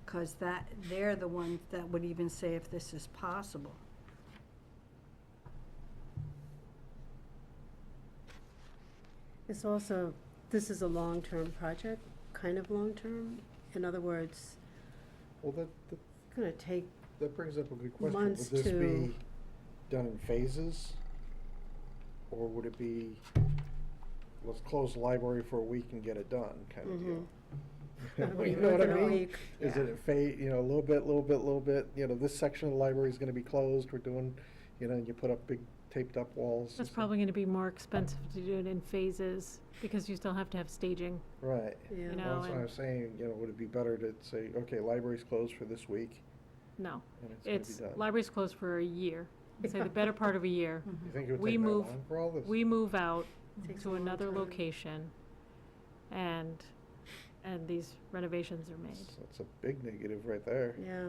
'Cause they're the ones that would even say if this is possible. It's also, this is a long-term project, kind of long-term. In other words, Well, it's gonna take, that brings up a good question. Months Would this to- be done in phases? Or would it be, let's close the library for a week and get it done, kind of deal? Everybody You know what I within a mean? week. Is it a little bit, this section of the library is gonna be closed, we're doing, and you put up big taped up walls. and That's stuff. probably gonna be more expensive to do it in phases, because you still have to have staging, Right. Yeah. you Well, know, that's what and, I'm saying, would it be better to say, okay, library's closed for this week, no. and it's It's, gonna be done? library's closed for a year, I'd say the better part of a year. You think it would we take that move- long for all this? We move out Takes a to long another time. location, and these renovations are made. That's a big negative right there. Yeah.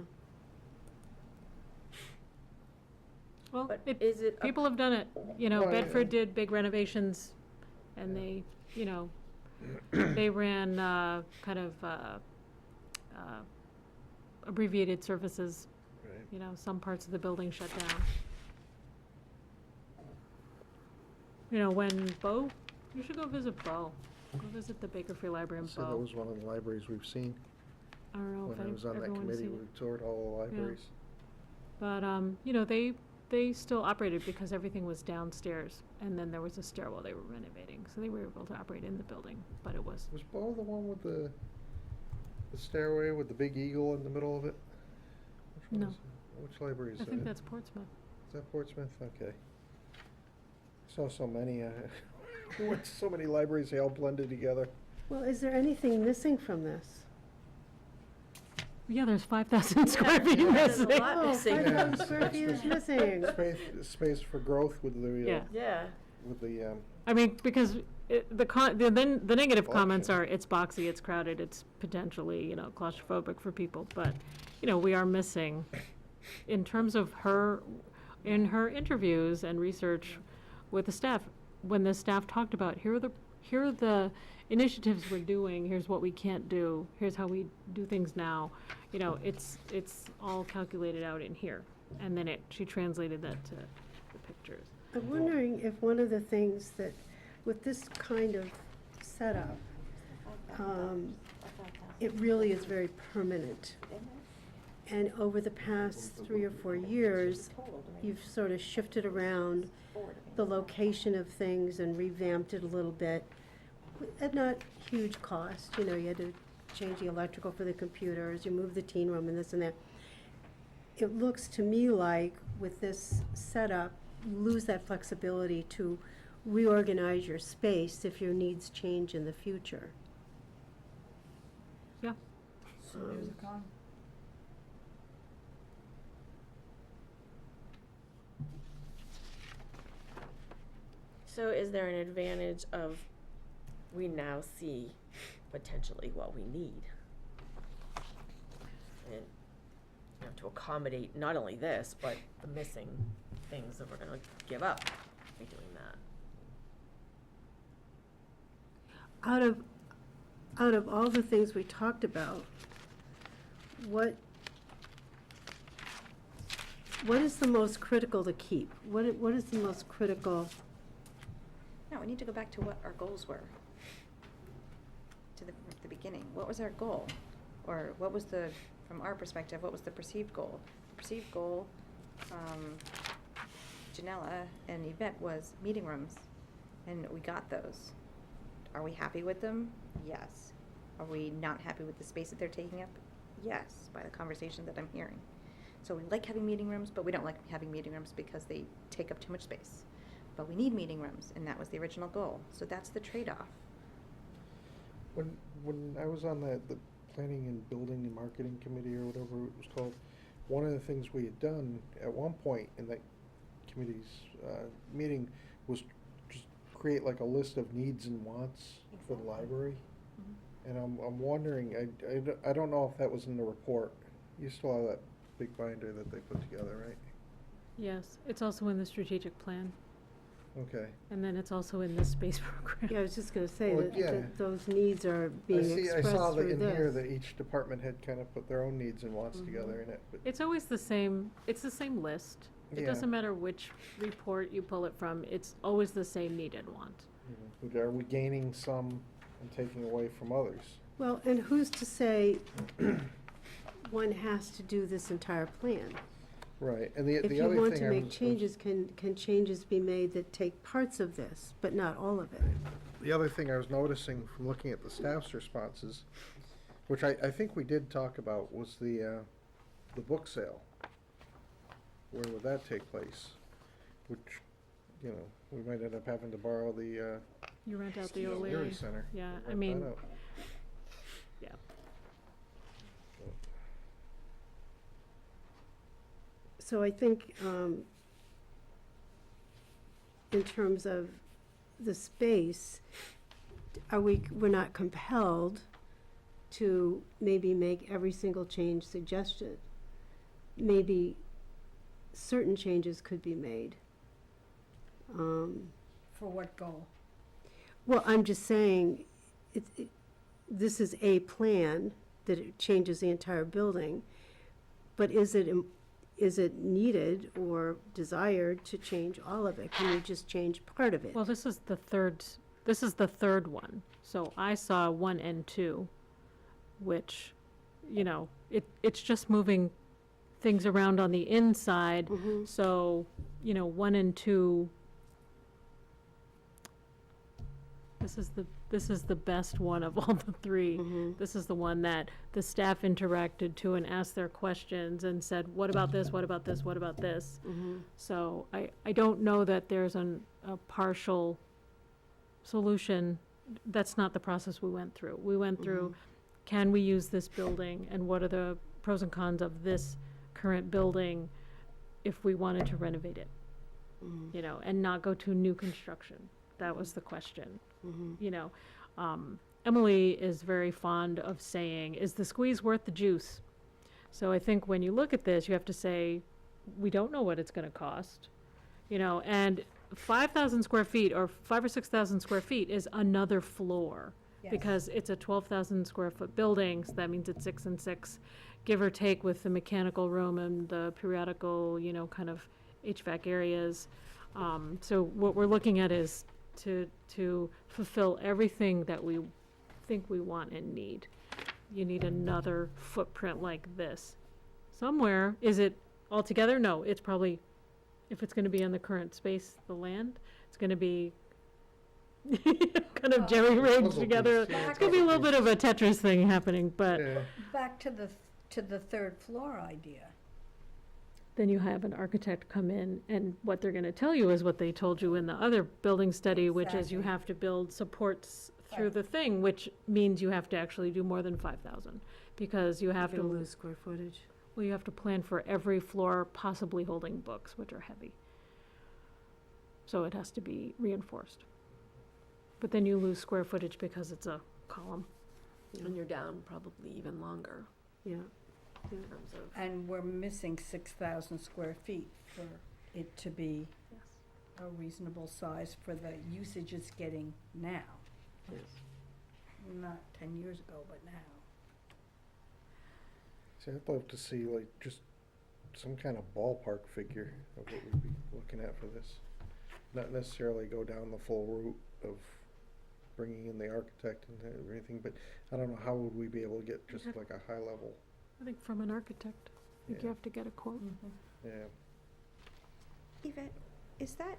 Well, But is it, people have done it, Well, yeah. Bedford did big renovations, and they, they ran, kind of, abbreviated services, Right. some parts of the building shut down. When Bo, you should go visit Bo, go visit the Bakerfield Library in So that Bo. was one of the libraries we've seen. I don't know When I if was on that everyone's committee, seen we it. toured all the libraries. But, they still operated because everything was downstairs, and then there was a stairwell they were renovating, so they were able to operate in the building, but it was, Was Bo the one with the stairway with the big eagle in the middle of it? Which one No. is it? Which library is I that? think that's Portsmouth. Is that Portsmouth? Okay. Saw so many, went to so many libraries, they all blended together. Well, is there anything missing from this? Yeah, there's 5,000 square feet yeah, there's a missing. lot Oh, missing. 5,000 square feet is missing. Space for growth with the, Yeah. Yeah. with the, I mean, because the negative comments Collection. are, it's boxy, it's crowded, it's potentially, claustrophobic for people, but, we are missing, in terms of in her interviews and research with the staff, when the staff talked about, here are the initiatives we're doing, here's what we can't do, here's how we do things now, it's all calculated out in here, and then she translated that to the pictures. I'm wondering if one of the things that, with this kind of setup, it really is very permanent. And over the past 3 or 4 years, you've sort of shifted around the location of things and revamped it a little bit, at not huge cost. You had to change the electrical for the computers, you moved the teen room and this and that. It looks to me like with this setup, you lose that flexibility to reorganize your space if your needs change in the future. Yeah. So there's a con. So is there an advantage of, we now see potentially what we need? And, to accommodate not only this, but the missing things that we're gonna give up by doing that. Out of all the things we talked about, what is the most critical to keep? What is the most critical? No, we need to go back to what our goals were. To the beginning. What was our goal? Or what was from our perspective, what was the perceived goal? The perceived goal, Janella and Yvette, was meeting rooms. And we got those. Are we happy with them? Yes. Are we not happy with the space that they're taking up? Yes, by the conversation that I'm hearing. So we like having meeting rooms, but we don't like having meeting rooms because they take up too much space. But we need meeting rooms, and that was the original goal. So that's the trade-off. When I was on the planning and building and marketing committee or whatever it was called, one of the things we had done at one point in that committee's meeting was just create like a list of needs and wants for the Exactly. library. Mhm. And I'm wondering, I don't know if that was in the report. You still have that big binder that they put together, right? Yes, it's also in the strategic plan, Okay. and then it's also in the space program. Yeah, I was just gonna say Well, that, yeah. that those needs are being I expressed saw that through in here this. that each department head kind of put their own needs and wants together in it, but. It's always the same, it's the same list. It Yeah. doesn't matter which report you pull it from, it's always the same need and want. Are we gaining some and taking away from others? Well, and who's to say one has to do this entire plan? Right, and the If other you thing want to I make was- changes, can changes be made that take parts of this, but not all of it? The other thing I was noticing from looking at the staff's responses, which I think we did talk about, was the book sale. Where would that take place? Which, you know, we might end up having to borrow the You rent out the O'Leary O'Leary. Center. Yeah, to I rent mean, that out. yeah. So I think, in terms of the space, we're not compelled to maybe make every single change suggested. Maybe certain changes could be made. For what goal? Well, I'm just saying, this is a plan that it changes the entire building, but is it needed or desired to change all of it? Can we just change part of it? Well, this is the third one. So I saw 1 and 2, which, you know, it's just moving things around on the inside. Mhm. So, you know, 1 and 2, this is the best one of all the three. Mhm. This is the one that the staff interacted to and asked their questions and said, what about this, what about this, what about this? Mhm. So I don't know that there's a partial solution. That's not the process we went through. We went through, can we use this building, and what are the pros and cons of this current building if we wanted to renovate it, Mhm. you know, and not go to new construction? That was the question, Mhm. you know. Emily is very fond of saying, is the squeeze worth the juice? So I think when you look at this, you have to say, we don't know what it's gonna cost, you know, and 5,000 square feet or 5 or 6,000 square feet is another floor. Yes. Because it's a 12,000 square foot building, so that means it's 6 and 6, give or take with the mechanical room and the periodical, you know, kind of HVAC areas. So what we're looking at is to fulfill everything that we think we want and need. You need another footprint like this. Somewhere, is it all together? No, it's probably, if it's gonna be on the current space, the land, it's gonna be kind of jerry-rigged Puzzle together. piece, yeah, It's gonna be a little bit of a Tetris thing happening, but Yeah. Back to the third floor idea. then you have an architect come in, and what they're gonna tell you is what they told you in the other building study, which is you Exactly. have to build supports through Right. the thing, which means you have to actually do more than 5,000, because you have You're gonna to, lose square footage. well, you have to plan for every floor possibly holding books, which are heavy. So it has to be reinforced. But then you lose square footage because it's a column. And you're down probably even longer Yeah. in terms of. And we're missing 6,000 square feet for it to be a reasonable size for the usage it's getting now. Yes. Not 10 years ago, but now. See, I'd love to see like just some kind of ballpark figure of what we'd be looking at for this. Not necessarily go down the full route of bringing in the architect and everything, but I don't know, how would we be able to get just like a high level, I think from an architect, I think you Yeah. have to get a quote. yeah. Yvette,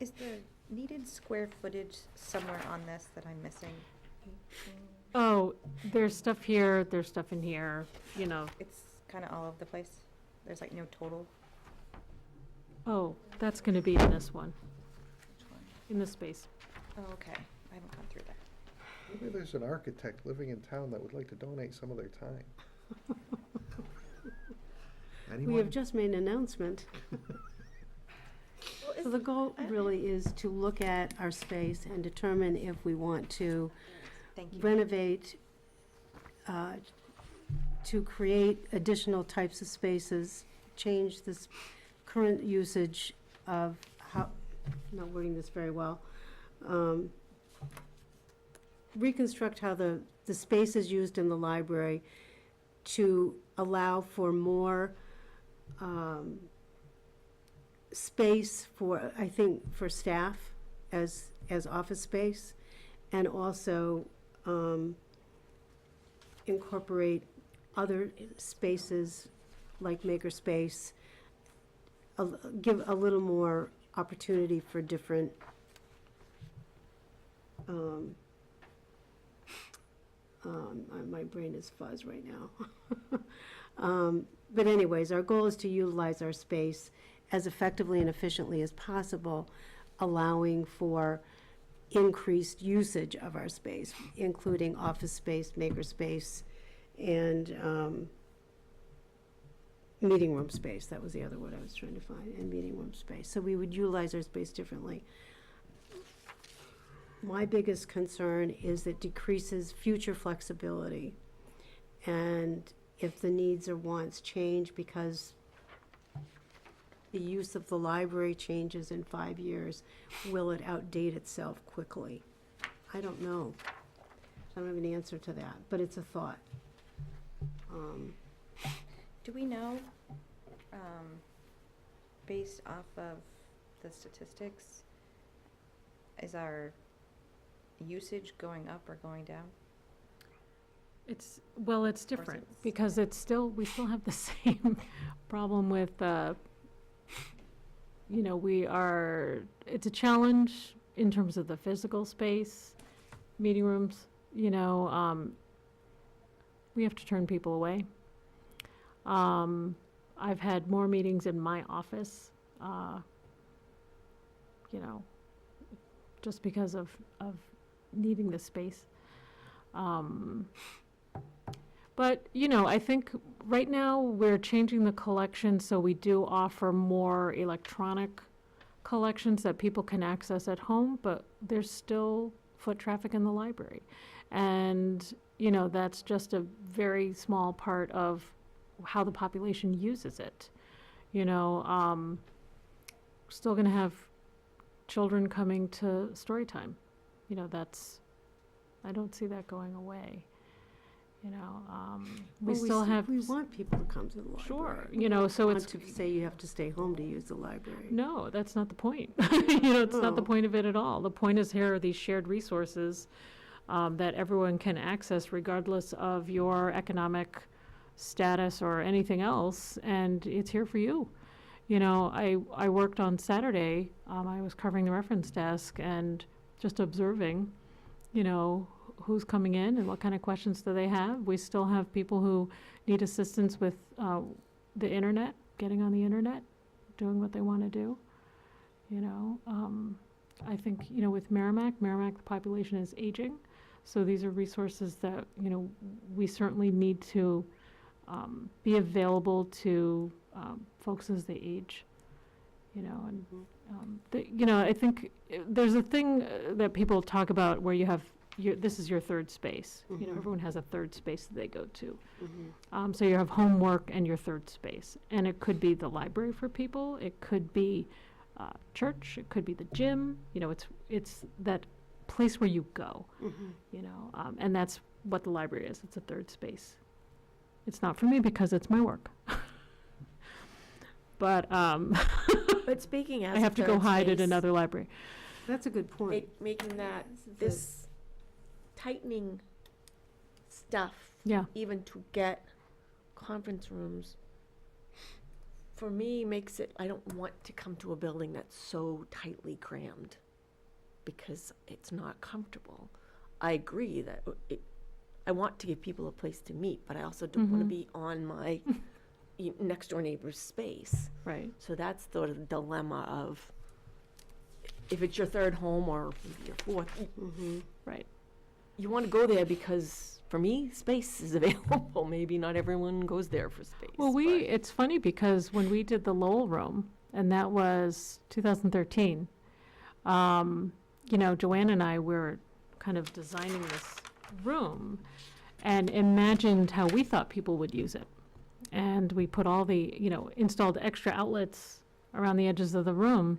is the needed square footage somewhere on this that I'm missing? 18? Oh, there's stuff here, there's stuff in here, you know. It's kind of all over the place. There's like no total. Oh, that's gonna be in this one, Which one? in this space. Oh, okay. I haven't gone through that. Maybe there's an architect living in town that would like to donate some of their time. We Anyone? have just made an announcement. So the goal really is to look at our space and determine if we want to Thank you. renovate, to create additional types of spaces, change this current usage of how, I'm not wording this very well, reconstruct how the space is used in the library to allow for more space for, I think, for staff as office space, and also incorporate other spaces like makerspace, give a little more opportunity for different my brain is fuzz right now. But anyways, our goal is to utilize our space as effectively and efficiently as possible, allowing for increased usage of our space, including office space, makerspace, and meeting room space. That was the other word I was trying to find, and meeting room space. So we would utilize our space differently. My biggest concern is it decreases future flexibility. And if the needs or wants change because the use of the library changes in 5 years, will it outdate itself quickly? I don't know. I don't have an answer to that, but it's a thought. Do we know, based off of the statistics, is our usage going up or going down? It's different, it's- because we still have the same problem with, it's a challenge in terms of the physical space, meeting rooms, we have to turn people away. I've had more meetings in my office, just because of needing the space. But, I think right now we're changing the collection, so we do offer more electronic collections that people can access at home, but there's still foot traffic in the library. And, that's just a very small part of how the population uses it. Still gonna have children coming to story time. I don't see that going away. We Well, still have. We want people to come to the library. Sure, We so don't it's. want to say you have to stay home to use the library. No, that's not the point. It's not the Oh. point of it at all. The point is, here are these shared resources that everyone can access regardless of your economic status or anything else, and it's here for you. I worked on Saturday, I was covering the reference desk and just observing, who's coming in and what kind of questions do they have. We still have people who need assistance with the internet, getting on the internet, doing what they want to do. I think, with Merrimack, the population is aging. So these are resources that, we certainly need to be available to folks as they age, and, I think there's a thing that people talk about where you have, this is your third space. Mhm. Everyone has a third space that they go to. Mhm. So you have homework and your third space. And it could be the library for people, it could be church, it could be the gym, it's that place where you go, Mhm. and that's what the library is, it's a third space. It's not for me because it's my work. But But speaking as I have a to go third hide at space, another library. That's a good point. making that, This is this tightening stuff, Yeah, even to get conference rooms, for me, makes it, I don't want to come to a building that's so tightly crammed, because it's not comfortable. I agree that I want to give people a place to meet, but I also don't want to Mhm. be on my next door neighbor's space. right. So that's the dilemma of, if it's your third home or your fourth, Mhm. Right. you want to go there because, for me, space is available. Maybe not everyone goes there for space. Well, but- it's funny because when we did the Lowell room, and that was 2013, Joanne and I were kind of designing this room, and imagined how we thought people would use it. And we put all the, installed extra outlets around the edges of the room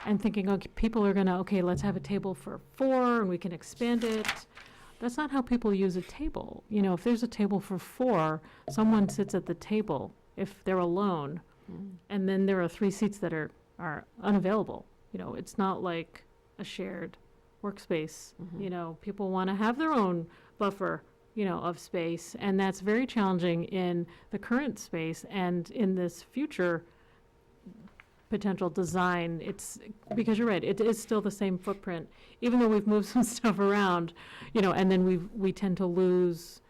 and thinking, okay, people are gonna, okay, let's have a table for 4 and we can expand it. That's not how people use a table. If there's a table for 4, someone sits at the table if they're alone, and then there are 3 seats that are unavailable. It's not like a shared workspace. People want to have their own buffer, of space, and that's very challenging in the current space and in this future potential design. It's because you're right, it is still the same footprint, even though we've moved some stuff around, and then we tend to lose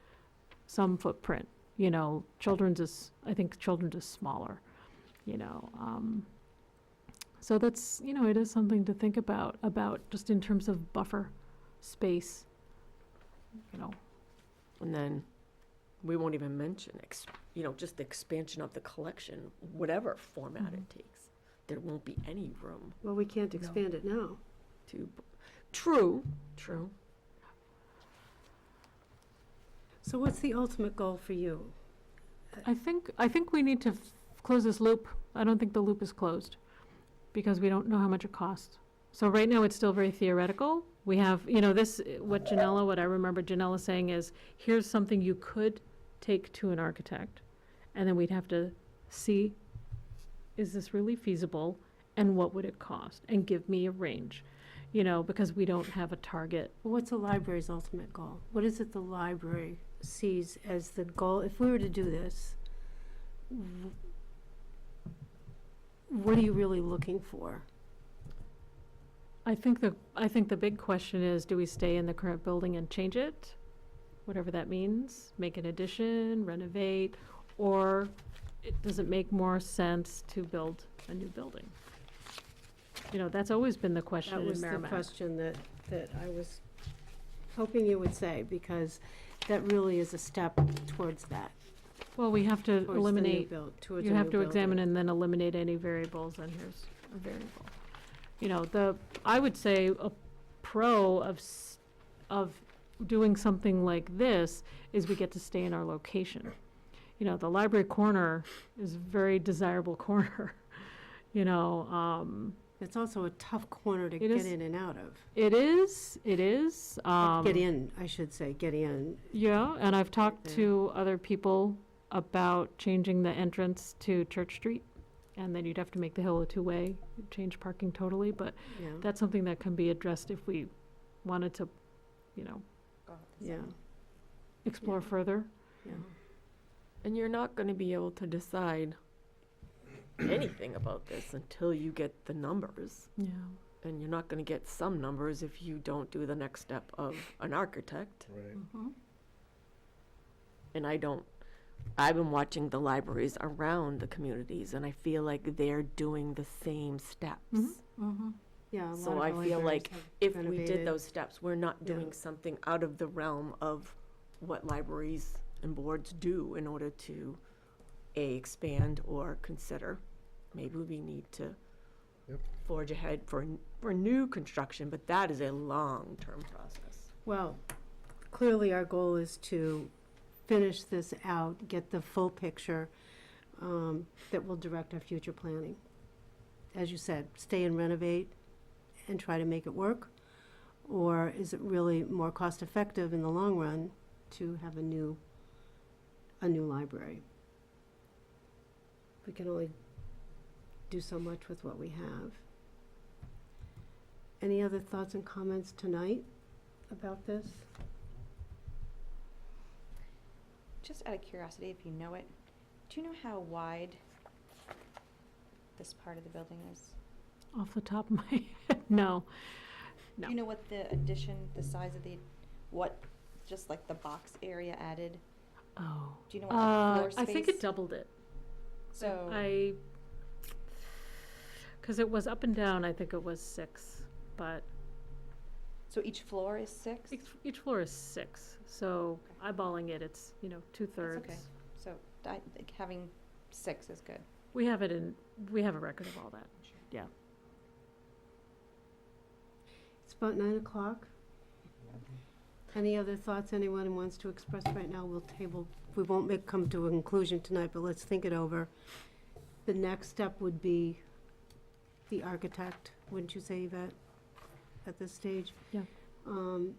some footprint. Children's is smaller, so that's, it is something to think about just in terms of buffer space, And then we won't even mention, just the expansion of the collection, whatever format it takes. There won't be any room Well, we can't expand it now. to, true. So what's the ultimate goal for you? I think we need to close this loop. I don't think the loop is closed because we don't know how much it costs. So right now, it's still very theoretical. We have, what I remember Janella saying is, here's something you could take to an architect, and then we'd have to see, is this really feasible, and what would it cost? And give me a range, because we don't have a target. What's the library's ultimate goal? What is it the library sees as the goal? If we were to do this, what are you really looking for? I think the big question is, do we stay in the current building and change it? Whatever that means, make an addition, renovate, or does it make more sense to build a new building? That's always been the question That in was the Merrimack. question that I was hoping you would say, because that really is a step towards that. Well, we have to towards the new eliminate, towards you a have new to examine building. and then eliminate any variables, and here's a variable. I would say a pro of doing something like this is we get to stay in our location. The library corner is a very desirable corner, It's also a tough corner to It get is. in and out of. It is. Get in, I should say, get in. Yeah, and I've talked Yeah. to other people about changing the entrance to Church Street, and then you'd have to make the hill a 2-way, change parking totally, but Yeah, that's something that can be addressed if we wanted to, yeah, explore Yeah. further. yeah. And you're not going to be able to decide anything about this until you get the numbers. Yeah. And you're not going to get some numbers if you don't do the next step of an architect. Right. And I've been watching the libraries around the communities, and I feel like they're doing the same steps. Mhm. Yeah, a So lot of I feel libraries like have if we renovated. did those steps, we're not Yeah. doing something out of the realm of what libraries and boards do in order to, expand or consider. Maybe we need to Yep. forge ahead for new construction, but that is a long-term process. Well, clearly our goal is to finish this out, get the full picture that will direct our future planning. As you said, stay and renovate and try to make it work? Or is it really more cost-effective in the long run to have a new library? We can only do so much with what we have. Any other thoughts and comments tonight about this? Just out of curiosity, if you know it, do you know how wide this part of the building is? Off the top of my head, no. No. Do you know what the addition, the size of just like the box area added? Oh. Do you know what the floor space? I think it doubled it. So, Because it was up and down, I think it was 6, but so each floor is 6? each floor is 6. So eyeballing it, it's, 2/3. okay. So I think having 6 is good. We have a record of all that. Yeah. It's about 9 o'clock. Any other thoughts anyone wants to express right now? We'll table, we won't come to a conclusion tonight, but let's think it over. The next step would be the architect, wouldn't you say, Yvette, at this stage? Yeah. Hold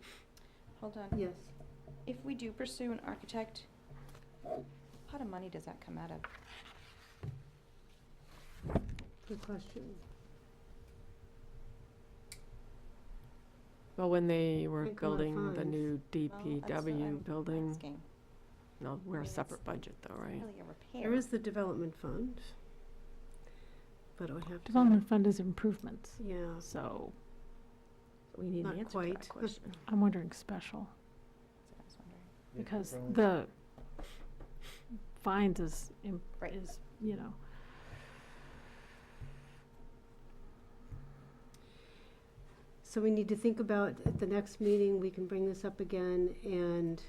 on. Yes. If we do pursue an architect, what pot of money does that come out of? Good question. Well, when they were Think a lot of building the funds. new Well, that's what I'm DPW building, asking. no, we're a mean, separate it's budget though, right? Really a repair. There is the development fund, but it would have to. Development fund is improvements, Yeah, So we need Not an answer to that quite. question. I'm wondering special, That's what I was wondering. because Probably. the fines is, Right. is, you know, so we need to think about, at the next meeting, we can bring this up again and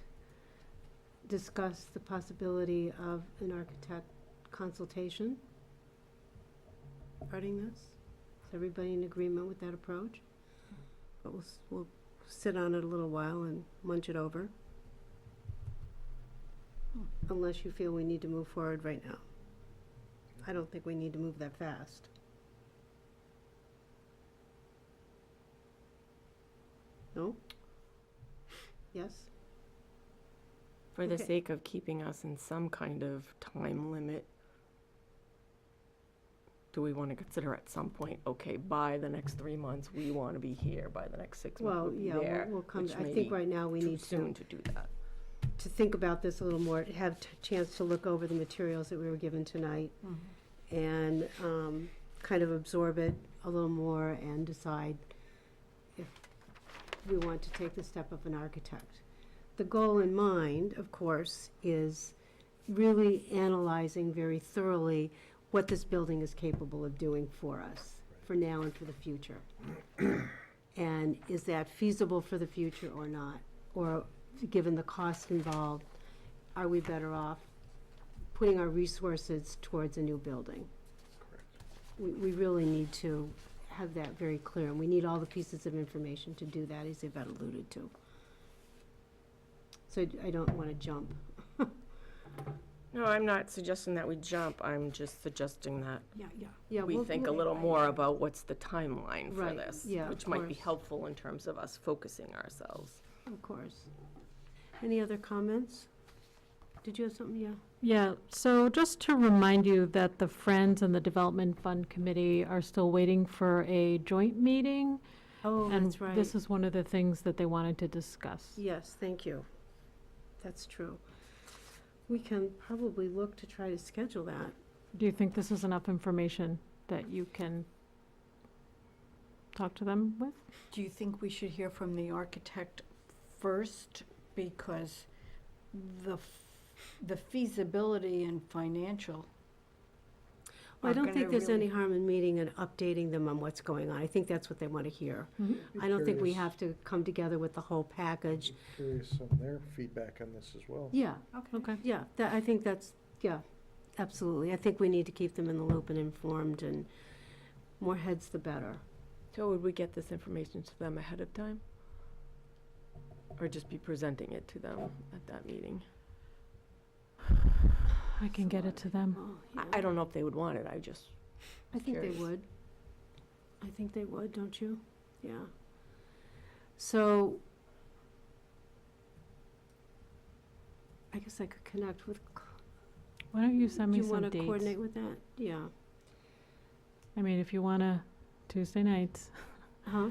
discuss the possibility of an architect consultation regarding this. Is everybody in agreement with that approach? But we'll sit on it a little while and munch it over. Unless you feel we need to move forward right now. I don't think we need to move that fast. No? Yes? For the Okay. sake of keeping us in some kind of time limit, do we want to consider at some point, okay, by the next 3 months, we want to be here, by the next 6 months, Well, we'll be yeah, there? we'll come, which I may think be right now we too need soon to do that. to think about this a little more, have a chance to look over the materials that we were given tonight and kind of absorb it a little more and decide if we want to take the step of an architect. The goal in mind, of course, is really analyzing very thoroughly what this building is capable of doing for us, for now and for the future. And is that feasible for the future or not? Or, given the cost involved, are we better off putting our resources towards a new building? Correct. We really need to have that very clear, and we need all the pieces of information to do that, as Yvette alluded to. So I don't want to jump. No, I'm not suggesting that we jump, I'm just suggesting that Yeah, we we'll- think a we'll- little more about what's the timeline for Right, this. yeah, of Which might be course. helpful in terms of us focusing ourselves. Of course. Any other comments? Did you have something? Yeah. yeah, so just to remind you that the Friends and the Development Fund Committee are still waiting for a joint meeting. Oh, And that's right. this is one of the things that they wanted to discuss. Yes, thank you. That's true. We can probably look to try to schedule that. Do you think this is enough information that you can talk to them with? Do you think we should hear from the architect first? Because the feasibility and financial Well, I are don't gonna think there's really- any harm in meeting and updating them on what's going on. I think that's what they want to hear. I don't think we Curious. have to come together with the whole package. Curious on their feedback on this as well. Yeah, Okay. yeah, I think that's, yeah, absolutely. I think we need to keep them in the loop and informed, and more heads the better. So would we get this information to them ahead of time? Or just be presenting it to them at that meeting? I can get it to them. Oh, I don't know if they would want it, I just, I think they curious. would. I think they would, don't you? Yeah. So, I guess I could connect with, Why don't you send do me you some want to dates? coordinate with that? Yeah. I mean, if you want to, Tuesday nights. Huh?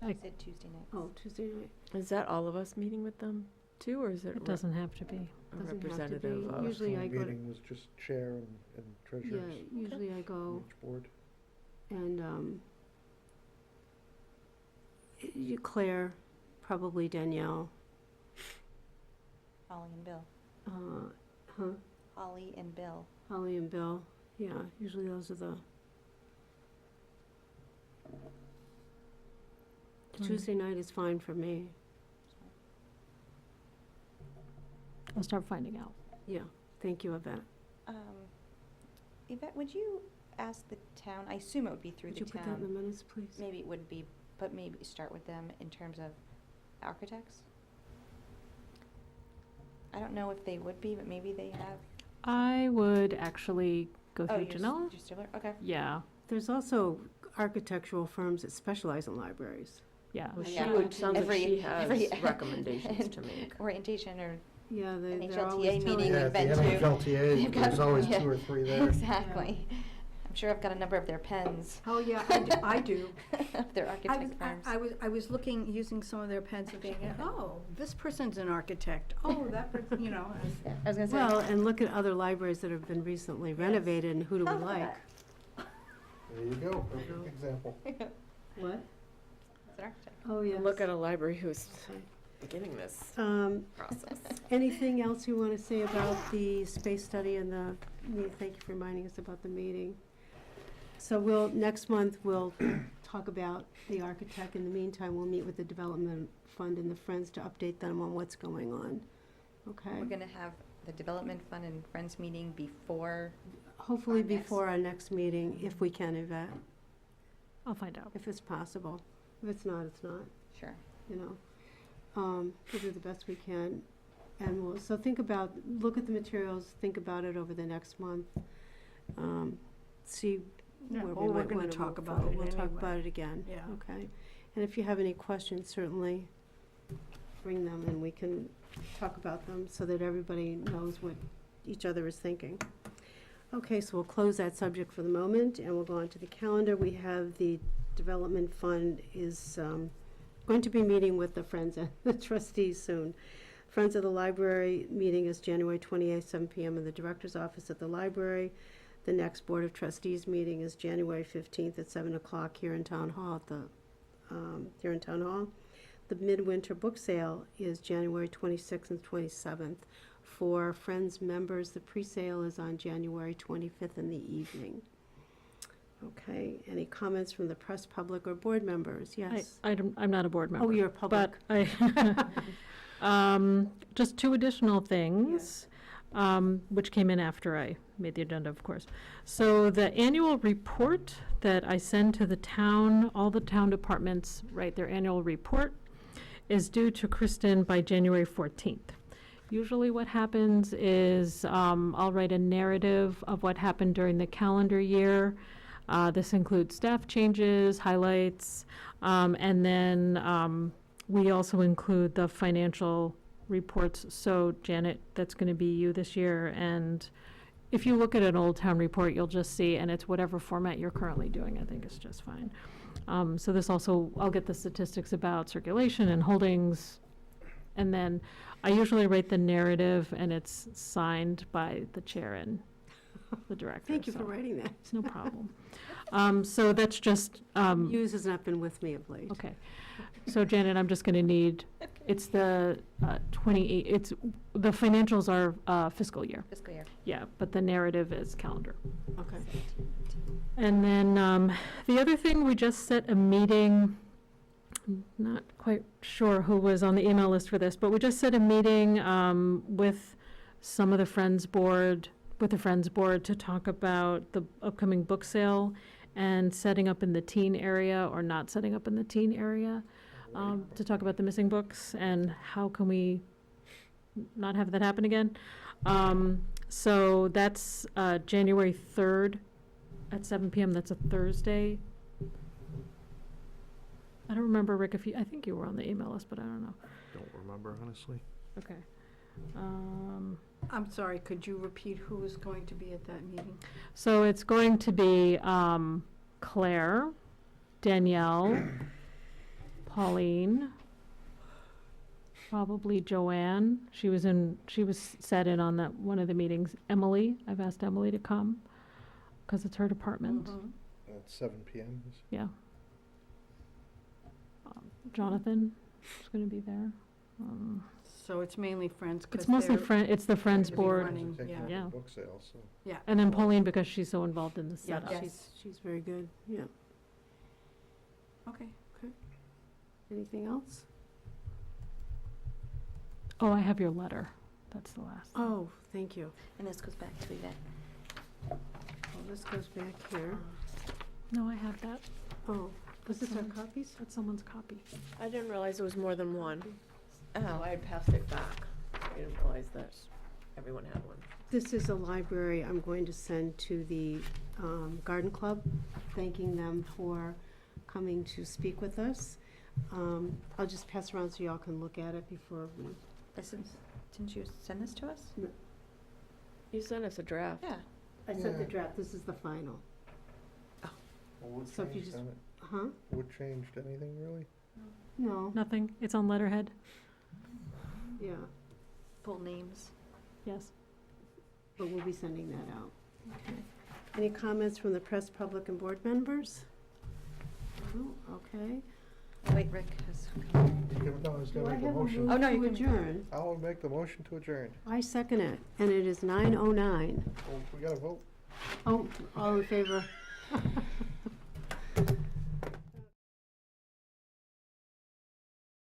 I Like- said Tuesday nights. Oh, Tuesday night. is that all of us meeting with them too, or is it It doesn't have to be. a doesn't have to representative be. of? Usually I go to- Meeting was just chair and Yeah, treasurers usually I on go, each board. and, Claire, probably Danielle, Holly and Bill. huh? Holly and Bill. Holly and Bill, yeah, usually those are the. Mm. Tuesday night is fine for me, I'll start finding out. yeah, thank you, Yvette. Yvette, would you ask the town, I assume it would be through Would the you put that in the town. minutes, please? Maybe it wouldn't be, but maybe start with them in terms of architects? I don't know if they would be, but maybe they have. I would actually go Oh, through you're Janella. still there? Okay. Yeah, There's also architectural firms that specialize in libraries. yeah. Well, she Yeah. would, sounds like Every- she has every- recommendations to make. Orientation or Yeah, they're NHLTA always telling meeting Yeah, us. at the we've been to. NHLTA, They've got- there's always yeah. 2 or 3 there. Exactly. I'm sure I've got a number of their pens. Oh, yeah, I do. Of their architect firms. I was looking, using some of their pens and thinking, oh, this person's an architect. Oh, that person, you know. Yeah, I was gonna say. Well, and look at other libraries that have been recently renovated, and who do we Oh, look at like? There you go, perfect example. What? It's an architect. Oh, yeah. Look at a library who's beginning this process. Anything else you want to say about the space study and thank you for reminding us about the meeting. So next month, we'll talk about the architect. In the meantime, we'll meet with the Development Fund and the Friends to update them on what's going on. Okay? We're gonna have the Development Fund and Friends meeting before. Hopefully our next- before our next meeting, if we can, Yvette, I'll find out. if it's possible. If it's not, it's not, Sure. you know. We'll do the best we can. And so look at the materials, think about it over the next month. See Yeah, where well, we we're might gonna want to talk move about forward. it We'll talk anyway. about it again. Yeah. Okay. And if you have any questions, certainly bring them and we can talk about them so that everybody knows what each other is thinking. Okay, so we'll close that subject for the moment and we'll go on to the calendar. We have the Development Fund is going to be meeting with the Friends and the Trustees soon. Friends of the Library meeting is January 28th, 7 p.m. in the Director's Office at the library. The next Board of Trustees meeting is January 15th at 7 o'clock here in Town Hall here in Town Hall. The Midwinter Book Sale is January 26th and 27th. For Friends members, the pre-sale is on January 25th in the evening. Okay, any comments from the press, public, or board members? Yes? I'm not a board member. Oh, you're a public. But I, just 2 additional things, which came in after I made the agenda, of course. So the annual report that I send to the town, all the town departments write their annual report, is due to Kristen by January 14th. Usually what happens is I'll write a narrative of what happened during the calendar year. This includes staff changes, highlights, and then we also include the financial reports. So Janet, that's going to be you this year. And if you look at an Old Town report, you'll just see, and it's whatever format you're currently doing, I think it's just fine. So this also, I'll get the statistics about circulation and holdings. And then I usually write the narrative and it's signed by the chair and the director. Thank you for so writing that. It's no problem. So that's just, Hughes has not been with me of late. okay. So Janet, I'm just gonna need, it's the 28, the financials are fiscal year. Fiscal year. Yeah, but the narrative is calendar. Okay. And then the other thing, we just set a meeting, I'm not quite sure who was on the email list for this, but we just set a meeting with some of the Friends Board, to talk about the upcoming book sale and setting up in the teen area or not setting up in the teen area, to talk about the missing books and how can we not have that happen again. So that's January 3rd at 7 p.m. That's a Thursday. I don't remember, Rick, I think you were on the email list, but I don't know. Don't remember, honestly. Okay. I'm sorry, could you repeat who is going to be at that meeting? So it's going to be Claire, Danielle, Pauline, probably Joanne. She was sat in on one of the meetings. Emily, I've asked Emily to come because it's her department. Mhm. At 7 p.m. Yeah. Jonathan is going to be there. So it's mainly Friends, 'cause It's mostly they're it's the Friends going to be Board. running, Taking yeah. up the Yeah. book sale, so. Yeah. And then Pauline, because she's so involved in the Yeah, setup. yes. She's very good, yeah. Okay. Anything else? Oh, I have your letter. That's the last. Oh, thank you. And this goes back to Yvette. Well, this goes back here. No, I have that. Oh, Was this our copies? That's someone's copy. I didn't realize there was more than one. Oh, So I passed it back. I didn't realize that everyone had one. This is a library I'm going to send to the Garden Club, thanking them for coming to speak with us. I'll just pass around so y'all can look at it before we. didn't you send this to us? You sent us a draft. Yeah. I sent the Yeah. draft, this is the final. What So if you changed just- on it? Huh? What changed, anything really? No, Nothing, it's on letterhead, yeah, Full names. yes. but we'll be sending that out. Any comments from the press, public, and board members? No, okay. Oh, wait, Rick has. No, I was Do gonna I make a have a motion. move Oh, no, you to can- adjourn? I'll make the motion to adjourn. I second it, and it is 9:09. Oh, we gotta vote. Oh, all in favor?